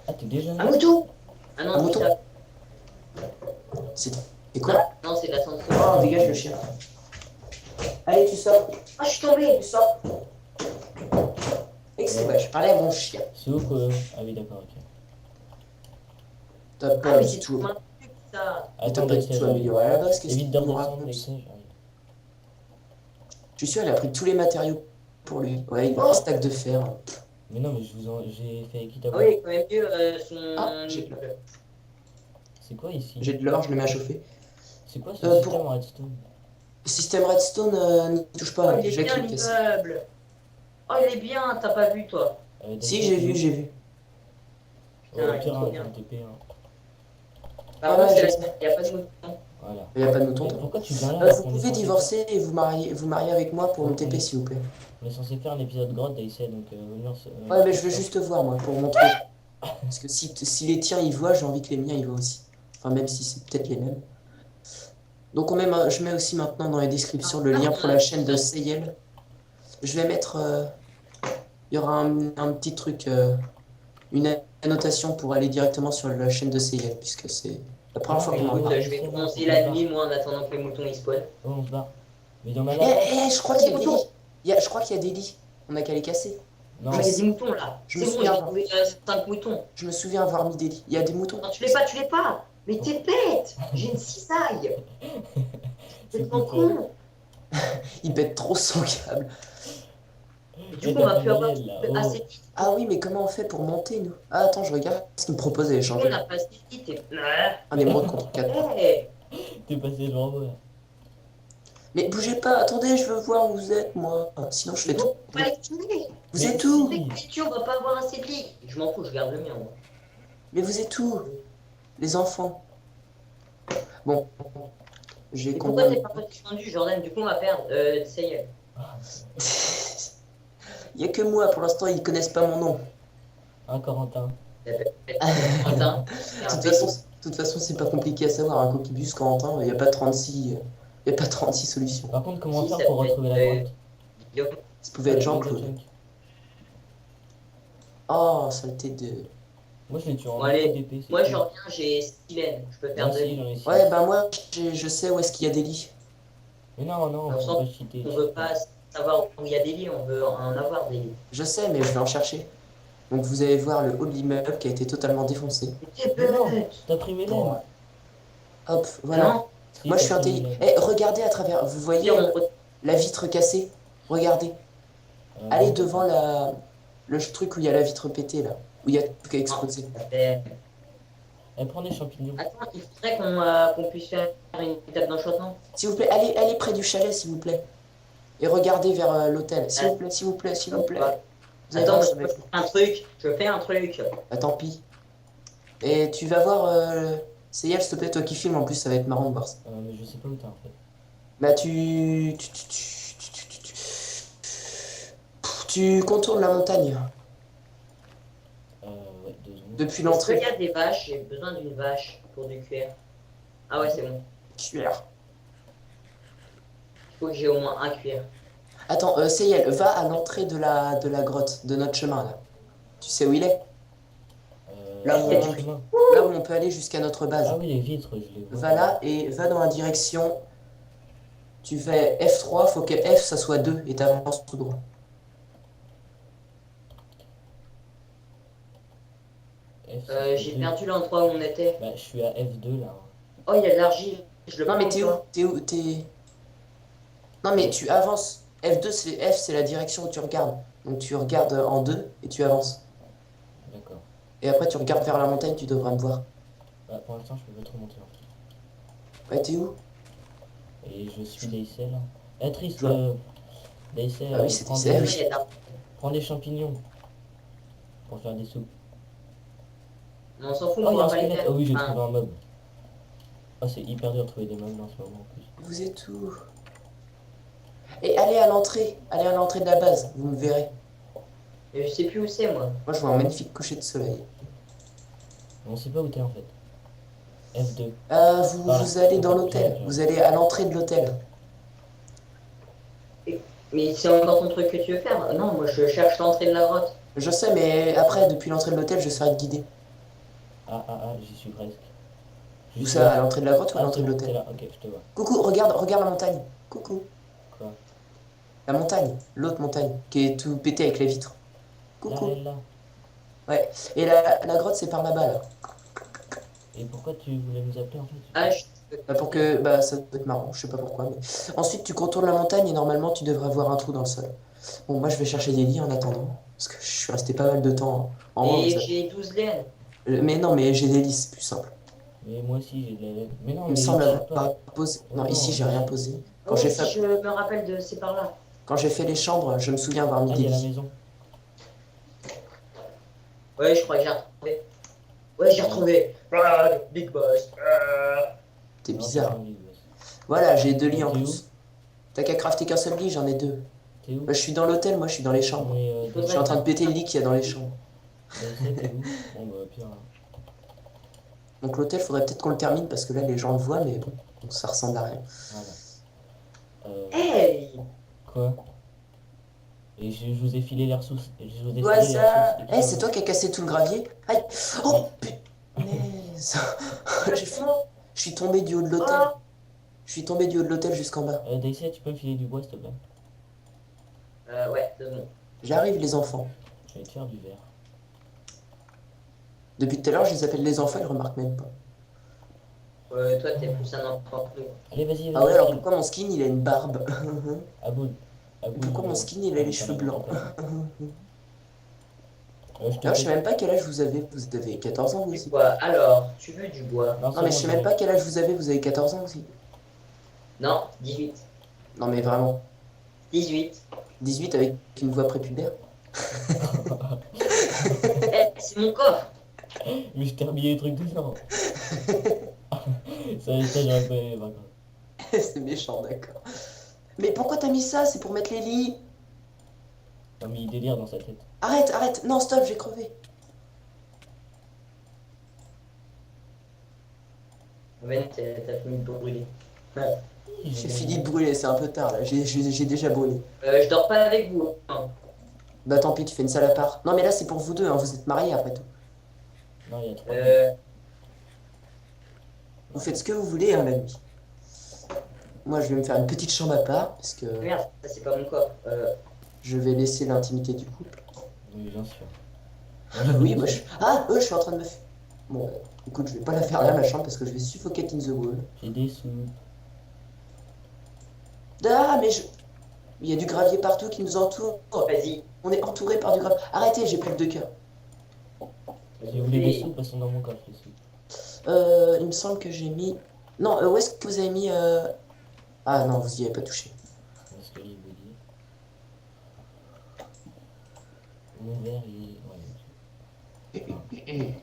Speaker 1: Ah t'es déjà
Speaker 3: Un
Speaker 1: là?
Speaker 3: mouton? Ah
Speaker 2: Un
Speaker 3: non,
Speaker 2: mouton?
Speaker 3: c'est ça.
Speaker 2: C'est quoi?
Speaker 3: Non, c'est l'ascenseur.
Speaker 2: Oh, dégage le chien. Allez, tu sors.
Speaker 3: Ah, je suis tombé.
Speaker 2: Tu sors. Excellent, je parlais à mon chien.
Speaker 1: C'est où que... Ah oui d'accord, ok.
Speaker 2: T'as
Speaker 3: Ah
Speaker 2: pas
Speaker 3: mais
Speaker 2: du
Speaker 3: c'est
Speaker 2: tout.
Speaker 3: tout un truc ça.
Speaker 2: T'as pas du tout
Speaker 1: j'arrive.
Speaker 2: amélioré la base, qu'est-ce
Speaker 1: Évite
Speaker 2: que
Speaker 1: de
Speaker 2: tu me
Speaker 1: redescendre,
Speaker 2: racontes?
Speaker 1: j'arrive.
Speaker 2: Je suis sûr, elle a pris tous les matériaux pour lui. Ouais, il a un stack de fer.
Speaker 1: Mais non, mais j'ai fait qui
Speaker 3: Ah
Speaker 1: d'abord.
Speaker 3: oui, quand même mieux son.
Speaker 2: Ah,
Speaker 1: C'est quoi ici?
Speaker 2: j'ai de l'or, je le mets à chauffer.
Speaker 1: C'est quoi ce
Speaker 2: Pour-
Speaker 1: système en redstone?
Speaker 2: Système redstone, n'y touche
Speaker 3: Oh,
Speaker 2: pas,
Speaker 3: il est
Speaker 2: j'ai
Speaker 3: bien
Speaker 2: qu'il casse.
Speaker 3: l'immeuble. Oh, il est bien, t'as pas vu toi.
Speaker 2: Si,
Speaker 1: Daïsa,
Speaker 2: j'ai
Speaker 1: t'es
Speaker 2: vu,
Speaker 1: où?
Speaker 2: j'ai vu.
Speaker 1: Oh, au
Speaker 3: Putain, il est
Speaker 1: pire,
Speaker 3: trop
Speaker 1: hein,
Speaker 3: bien.
Speaker 1: je vais TP, hein.
Speaker 3: Par
Speaker 2: Ouais,
Speaker 3: contre,
Speaker 2: je
Speaker 3: c'est
Speaker 2: sais.
Speaker 3: il y a pas de mouton.
Speaker 1: Voilà.
Speaker 2: Il n'y a pas de mouton.
Speaker 1: Mais pourquoi tu viens là
Speaker 2: Vous
Speaker 1: alors qu'on est
Speaker 2: pouvez
Speaker 1: censé
Speaker 2: divorcer et vous marier avec moi pour
Speaker 1: Ouais,
Speaker 2: me TP,
Speaker 1: on est-
Speaker 2: s'il vous plaît.
Speaker 1: On est censé faire un épisode grotte Daïsa, donc venir se...
Speaker 2: Ouais, mais je veux juste voir, moi, pour montrer. Parce que si les tiens ils voient, j'ai envie que les miens ils voient aussi. Enfin, même si c'est peut-être les mêmes. Donc, je mets aussi maintenant dans les descriptions le lien pour la chaîne de Seyel. Je vais mettre. Il y aura un petit truc, une annotation pour aller directement sur la chaîne de Seyel, puisque c'est la première fois qu'on en
Speaker 3: Écoute,
Speaker 2: parle.
Speaker 3: je vais bronzer la nuit, moi, en attendant que les moutons ils spawnent.
Speaker 1: Oh, on se barre. Mais il y en a
Speaker 2: Eh,
Speaker 1: là.
Speaker 2: je crois qu'il y a des lits. Je crois qu'il y a des lits. On a qu'à les casser.
Speaker 1: Non,
Speaker 3: Ah, il y a des moutons là.
Speaker 2: Je
Speaker 3: C'est
Speaker 2: me
Speaker 3: bon,
Speaker 2: souviens.
Speaker 3: j'ai trouvé 5 moutons.
Speaker 2: Je me souviens avoir mis des lits. Il y a des moutons.
Speaker 3: Non, tu l'es pas, tu l'es pas. Mais t'es bête. J'ai une cisaille. C'est trop
Speaker 1: tout seul.
Speaker 3: con.
Speaker 2: Il pète trop son câble.
Speaker 3: Du coup, on va plus avoir
Speaker 1: là.
Speaker 3: assez de lit.
Speaker 2: Ah oui, mais comment on fait pour monter, nous? Ah, attends, je regarde ce qu'il me proposait
Speaker 3: Du coup,
Speaker 2: d'échanger.
Speaker 3: on n'a pas assez de lit.
Speaker 2: Un émeraude contre 4.
Speaker 3: Hey.
Speaker 1: T'es passé devant moi.
Speaker 2: Mais bougez pas, attendez, je veux voir où vous êtes, moi. Sinon, je fais tout.
Speaker 3: On va les tuer.
Speaker 2: Vous êtes où?
Speaker 3: Avec les tuer, on va pas avoir assez de lit. Je m'en fous, je garde le mien. Moi.
Speaker 2: Mais vous êtes où? Les enfants. Bon. J'ai
Speaker 3: Et pourquoi
Speaker 2: combien?
Speaker 3: t'es pas descendu, Jordan? Du coup, on va perdre. Ça y est.
Speaker 2: Il y a que moi, pour l'instant, ils connaissent pas mon nom.
Speaker 1: Un Corentin.
Speaker 3: Quentin.
Speaker 2: De toute façon, c'est pas compliqué à savoir. Un coquibus, Corentin, il n'y a pas 36. Il y a pas 36 solutions.
Speaker 1: Par contre, comment
Speaker 3: Si,
Speaker 1: faire
Speaker 3: ça
Speaker 1: pour
Speaker 3: peut être,
Speaker 1: retrouver la grotte?
Speaker 3: Yo.
Speaker 2: Ça pouvait être Jean-Claude. Oh, saleté de.
Speaker 1: Moi, je l'ai tué en
Speaker 3: Bon, allez,
Speaker 1: DP.
Speaker 3: moi je reviens, j'ai Stylène. Je peux faire
Speaker 1: Moi
Speaker 3: deux
Speaker 1: aussi,
Speaker 3: lits.
Speaker 1: j'en ai six.
Speaker 2: Ouais, bah moi, je sais où est-ce qu'il y a des lits.
Speaker 1: Mais non, non, on
Speaker 3: On
Speaker 1: peut
Speaker 3: sent
Speaker 1: pas cheater.
Speaker 3: On veut pas savoir où il y a des lits, on veut en avoir des lits.
Speaker 2: Je sais, mais je vais en chercher. Donc vous allez voir le haut de l'immeuble qui a été totalement défoncé.
Speaker 3: T'es
Speaker 1: Mais non,
Speaker 3: bête.
Speaker 1: t'as pris mes
Speaker 2: Bon,
Speaker 1: laines.
Speaker 2: hop, voilà.
Speaker 3: Non,
Speaker 1: Si,
Speaker 2: Moi je
Speaker 1: t'as
Speaker 2: suis
Speaker 1: pris
Speaker 2: intelligent.
Speaker 1: mes laines.
Speaker 2: Eh, regardez à travers. Vous voyez
Speaker 3: Hier, on
Speaker 2: la vitre cassée? Regardez. Allez devant le truc où il y a la vitre pétée là. Où il y a tout qui a explosé.
Speaker 1: Elle prend des champignons.
Speaker 3: Attends, il faudrait qu'on puisse faire une étape d'enchantement.
Speaker 2: S'il vous plaît, allez près du chalet, s'il vous plaît. Et regardez vers l'hôtel. S'il vous plaît, s'il vous plaît, s'il vous plaît. Vous allez
Speaker 3: Attends,
Speaker 2: voir,
Speaker 3: je
Speaker 2: ça va
Speaker 3: peux
Speaker 2: être-
Speaker 3: faire un truc, je fais un truc.
Speaker 2: Bah tant pis. Et tu vas voir. Seyel, s'il te plaît, toi qui filmes, en plus ça va être marrant de voir ça.
Speaker 1: Mais je sais pas où t'es en fait.
Speaker 2: Bah tu contournes la montagne.
Speaker 1: Ouais, 2 secondes.
Speaker 2: Depuis
Speaker 3: Est-ce qu'il
Speaker 2: l'entrée.
Speaker 3: y a des vaches? J'ai besoin d'une vache pour du cuir. Ah ouais, c'est bon.
Speaker 2: Cuir.
Speaker 3: Il faut que j'ai au moins un cuir.
Speaker 2: Attends, Seyel, va à l'entrée de la grotte, de notre chemin là. Tu sais où il est? Là,
Speaker 1: il
Speaker 2: où
Speaker 1: y a
Speaker 2: on-
Speaker 1: du chemin.
Speaker 2: Là où on peut aller jusqu'à notre base.
Speaker 1: Ah oui, les vitres, je les vois.
Speaker 2: Va là et va dans la direction. Tu fais F3, faut que F ça soit 2 et t'avances tout droit.
Speaker 3: J'ai perdu l'endroit où on était.
Speaker 1: Bah, je suis à F2 là.
Speaker 3: Oh, il y a de l'argile. Je le
Speaker 2: Non mais
Speaker 3: prends,
Speaker 2: t'es où?
Speaker 3: toi.
Speaker 2: T'es où? T'es. Non mais tu avances. F2 c'est la direction où tu regardes. Donc tu regardes en 2 et tu avances.
Speaker 1: D'accord.
Speaker 2: Et après tu regardes vers la montagne, tu devras me voir.
Speaker 1: Bah, pour l'instant, je peux pas trop monter en fait.
Speaker 2: Ouais, t'es où?
Speaker 1: Et je suis Daisel. Triste,
Speaker 2: Ouais.
Speaker 1: Daisel,
Speaker 2: Ah oui, c'est
Speaker 1: prends,
Speaker 2: Daisel,
Speaker 3: Ouais,
Speaker 2: oui.
Speaker 3: il y a de l'argile.
Speaker 1: prends des champignons pour faire des soupes.
Speaker 3: Mais on s'en fout,
Speaker 1: Oh,
Speaker 3: on
Speaker 1: il y a un
Speaker 3: va pas les
Speaker 1: squelette.
Speaker 3: faire.
Speaker 1: Oh oui, j'ai
Speaker 3: Enfin,
Speaker 1: trouvé un mob. Oh, c'est hyper dur de trouver des mobs en ce moment en plus.
Speaker 2: Vous êtes où? Et allez à l'entrée. Allez à l'entrée de la base, vous me verrez.
Speaker 3: mais je sais plus où c'est, moi.
Speaker 2: Moi je vois un magnifique coucher de soleil.
Speaker 1: On sait pas où t'es en fait. F2.
Speaker 2: Vous,
Speaker 1: Voilà.
Speaker 2: vous allez dans l'hôtel. Vous allez à l'entrée de l'hôtel.
Speaker 3: Mais c'est encore ton truc que tu veux faire? Non, moi je cherche l'entrée de la grotte.
Speaker 2: Je sais, mais après, depuis l'entrée de l'hôtel, je serai guidé.
Speaker 1: Ah, j'y suis presque.
Speaker 2: Où
Speaker 1: Juste
Speaker 2: ça,
Speaker 1: là.
Speaker 2: à l'entrée de la grotte ou à
Speaker 1: Ah,
Speaker 2: l'entrée
Speaker 1: c'est
Speaker 2: de
Speaker 1: bon, t'es
Speaker 2: l'hôtel?
Speaker 1: là. Ok, je te vois.
Speaker 2: Coucou, regarde la montagne. Coucou.
Speaker 1: Quoi?
Speaker 2: La montagne, l'autre montagne, qui est tout pété avec les vitres.
Speaker 1: Là,
Speaker 2: Coucou.
Speaker 1: elle là.
Speaker 2: Ouais. Et la grotte, c'est par là-bas, là.
Speaker 1: Et pourquoi tu voulais nous appeler en fait?
Speaker 3: Ah, je...
Speaker 2: Bah, pour que. Bah, ça doit être marrant, je sais pas pourquoi. Mais... Ensuite, tu contournes la montagne et normalement, tu devrais avoir un trou dans le sol. Bon, moi, je vais chercher des lits en attendant. Parce que je suis resté pas mal de temps en haut.
Speaker 3: Et j'ai 12 laines.
Speaker 2: Mais non, mais j'ai des lits, c'est plus simple.
Speaker 1: Mais moi aussi, j'ai de la laine. Mais non,
Speaker 2: Il me
Speaker 1: mais
Speaker 2: semble
Speaker 1: tire pas.
Speaker 2: avoir posé.
Speaker 1: Oh
Speaker 2: Non, ici,
Speaker 1: non,
Speaker 2: j'ai rien posé. Quand
Speaker 3: Oh,
Speaker 2: j'ai
Speaker 3: si
Speaker 2: fait...
Speaker 3: je me rappelle de c'est par là.
Speaker 2: Quand j'ai fait les chambres, je me souviens avoir mis
Speaker 1: Ah,
Speaker 2: des
Speaker 1: il y a la
Speaker 2: lits.
Speaker 1: maison.
Speaker 3: Ouais, je crois que j'ai retrouvé. Ouais, j'ai retrouvé. Ah, Big Boss.
Speaker 2: T'es
Speaker 1: Non,
Speaker 2: bizarre.
Speaker 1: c'est pas lui, ouais.
Speaker 2: Voilà, j'ai 2 lits en
Speaker 1: T'es où?
Speaker 2: plus. T'as qu'à crafter qu'un seul lit, j'en ai 2.
Speaker 1: T'es où?
Speaker 2: Bah, je suis dans l'hôtel, moi, je suis dans les
Speaker 1: Non,
Speaker 2: chambres.
Speaker 1: mais
Speaker 3: Il
Speaker 2: Je
Speaker 3: faudrait
Speaker 2: suis en train de
Speaker 3: bien-
Speaker 2: péter le lit qu'il y a dans les chambres.
Speaker 1: Daisy, t'es où? Bon, bah, pire. Là.
Speaker 2: Donc l'hôtel, faudrait peut-être qu'on le termine parce que là, les gens le voient, mais bon, ça ressemble à rien.
Speaker 1: Voilà.
Speaker 3: Hey!
Speaker 1: Quoi? Et je vous ai filé les ressources. Je vous ai
Speaker 3: Ouais,
Speaker 1: filé les
Speaker 3: ça-
Speaker 1: ressources.
Speaker 2: Eh, c'est toi qui as cassé tout le gravier? Aïe! Oh, punaise! J'ai fait- Je suis tombé du haut de l'hôtel.
Speaker 3: Oh,
Speaker 2: Je suis tombé du haut de l'hôtel jusqu'en bas.
Speaker 1: Daisy, tu peux me filer du bois, s'il te plaît?
Speaker 3: ouais, c'est bon.
Speaker 2: J'arrive, les enfants.
Speaker 1: Je vais te faire du verre.
Speaker 2: Depuis tout à l'heure, je les appelle les enfants, ils remarquent même pas.
Speaker 3: Toi, t'es plus un enfant que nous.
Speaker 1: Allez, vas-y, vas-y.
Speaker 2: Ah ouais, alors
Speaker 1: file.
Speaker 2: pourquoi mon skin, il a une barbe?
Speaker 1: Aboul. Aboul,
Speaker 2: Pourquoi mon skin, il a les cheveux blancs?
Speaker 1: Je te
Speaker 2: D'ailleurs, je sais
Speaker 1: fais-
Speaker 2: même pas quel âge vous avez. Vous avez 14 ans, vous
Speaker 3: Du
Speaker 2: aussi?
Speaker 3: bois. Alors, tu veux du bois?
Speaker 1: Non,
Speaker 2: Non, mais je sais même pas quel âge vous avez. Vous avez 14 ans aussi?
Speaker 3: Non, 18.
Speaker 2: Non, mais vraiment.
Speaker 3: 18.
Speaker 2: 18 avec une voix prépubère?
Speaker 3: Eh, c'est mon coffre.
Speaker 1: Mais je t'ai remis les trucs dedans. Ça j'aurais pas aimé, par contre.
Speaker 2: C'est méchant, d'accord. Mais pourquoi t'as mis ça? C'est pour mettre les lits.
Speaker 1: Non, mais il délire dans sa tête.
Speaker 2: Arrête, arrête. Non, stop, j'ai crevé.
Speaker 3: Ben, t'as fini de brûler.
Speaker 2: J'ai fini de brûler, c'est un peu tard là. J'ai déjà brûlé.
Speaker 3: Je dors pas avec vous. Hein.
Speaker 2: Bah tant pis, tu fais une salle à part. Non, mais là, c'est pour vous deux, hein. Vous êtes mariés après tout.
Speaker 1: Non, il y a trois.
Speaker 2: Vous faites ce que vous voulez, hein, la nuit. Moi, je vais me faire une petite chambre à part, parce que
Speaker 3: Merde, ça c'est pas mon coffre.
Speaker 2: je vais laisser l'intimité du couple.
Speaker 1: Oui, bien sûr.
Speaker 2: Oui, moi, je... Ah, je suis en train de me... Bon, écoute, je vais pas la faire là, ma chambre, parce que je vais suffoquer in the wall.
Speaker 1: J'ai des sous.
Speaker 2: Ah, mais je... Il y a du gravier partout qui nous entoure.
Speaker 3: Vas-y.
Speaker 2: On est entouré par du gravier. Arrêtez, j'ai plus que 2 cœurs.
Speaker 1: J'ai voulu des sous, passons dans mon coffre, les sous.
Speaker 2: Il me semble que j'ai mis... Non, où est-ce que vous avez mis... Ah non, vous y avez pas touché.
Speaker 1: Parce que il veut dire. Mon verre, il est. Ouais.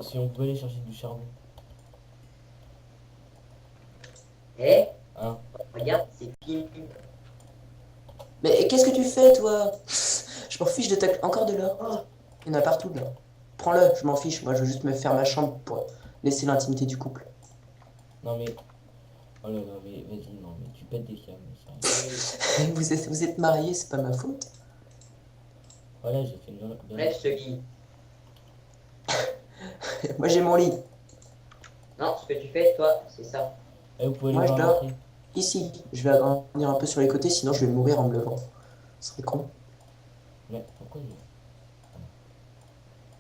Speaker 1: Si on peut aller chercher du charbon.
Speaker 3: Eh,
Speaker 1: Hein?
Speaker 3: regarde, c'est fini.
Speaker 2: Mais qu'est-ce que tu fais, toi? Je m'en fiche de ta... Encore de l'or. Oh, il y en a partout, là. Prends-le, je m'en fiche. Moi, je veux juste me faire ma chambre pour laisser l'intimité du couple.
Speaker 1: Non mais. Oh là là, mais vas-y, non, mais tu pètes des câbles, ça.
Speaker 2: Vous êtes mariés, c'est pas ma faute.
Speaker 1: Voilà, j'ai fait une.
Speaker 3: Bref, ce lit.
Speaker 2: Moi, j'ai mon lit.
Speaker 3: Non, ce que tu fais, toi, c'est ça.
Speaker 1: Eh, vous pouvez
Speaker 2: Moi,
Speaker 1: aller
Speaker 2: je
Speaker 1: voir
Speaker 2: dors.
Speaker 1: l'entrée.
Speaker 2: Ici. Je vais agrandir un peu sur les côtés, sinon je vais mourir en me levant. Ce serait con.
Speaker 1: Mais pourquoi il...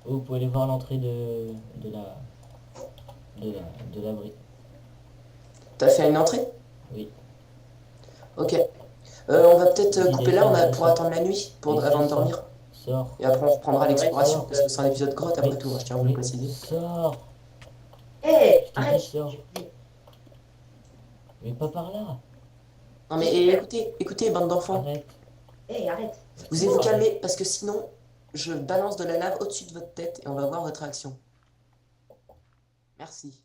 Speaker 1: Oh, vous pouvez aller voir l'entrée de l'abri.
Speaker 2: T'as fait une entrée?
Speaker 1: Oui.
Speaker 2: Ok. On va peut-être
Speaker 1: Il
Speaker 2: couper
Speaker 1: est
Speaker 2: là,
Speaker 1: fort,
Speaker 2: pour attendre la nuit,
Speaker 1: Il est
Speaker 2: avant de
Speaker 1: fort.
Speaker 2: dormir.
Speaker 1: Sors.
Speaker 2: Et après, on reprendra l'exploration,
Speaker 3: Ouais.
Speaker 2: parce que c'est un épisode grotte après tout, hein, je tiens à vous le
Speaker 1: Mais
Speaker 2: préciser.
Speaker 1: sors.
Speaker 3: Eh,
Speaker 1: Je t'ai
Speaker 3: arrête.
Speaker 1: dit, sors. Mais pas par là.
Speaker 2: Non mais écoutez, bande d'enfants.
Speaker 1: Arrête.
Speaker 3: Eh, arrête.
Speaker 2: Vous allez vous calmer, parce que sinon, je balance de la lave au-dessus de votre tête et on va voir votre réaction. Merci.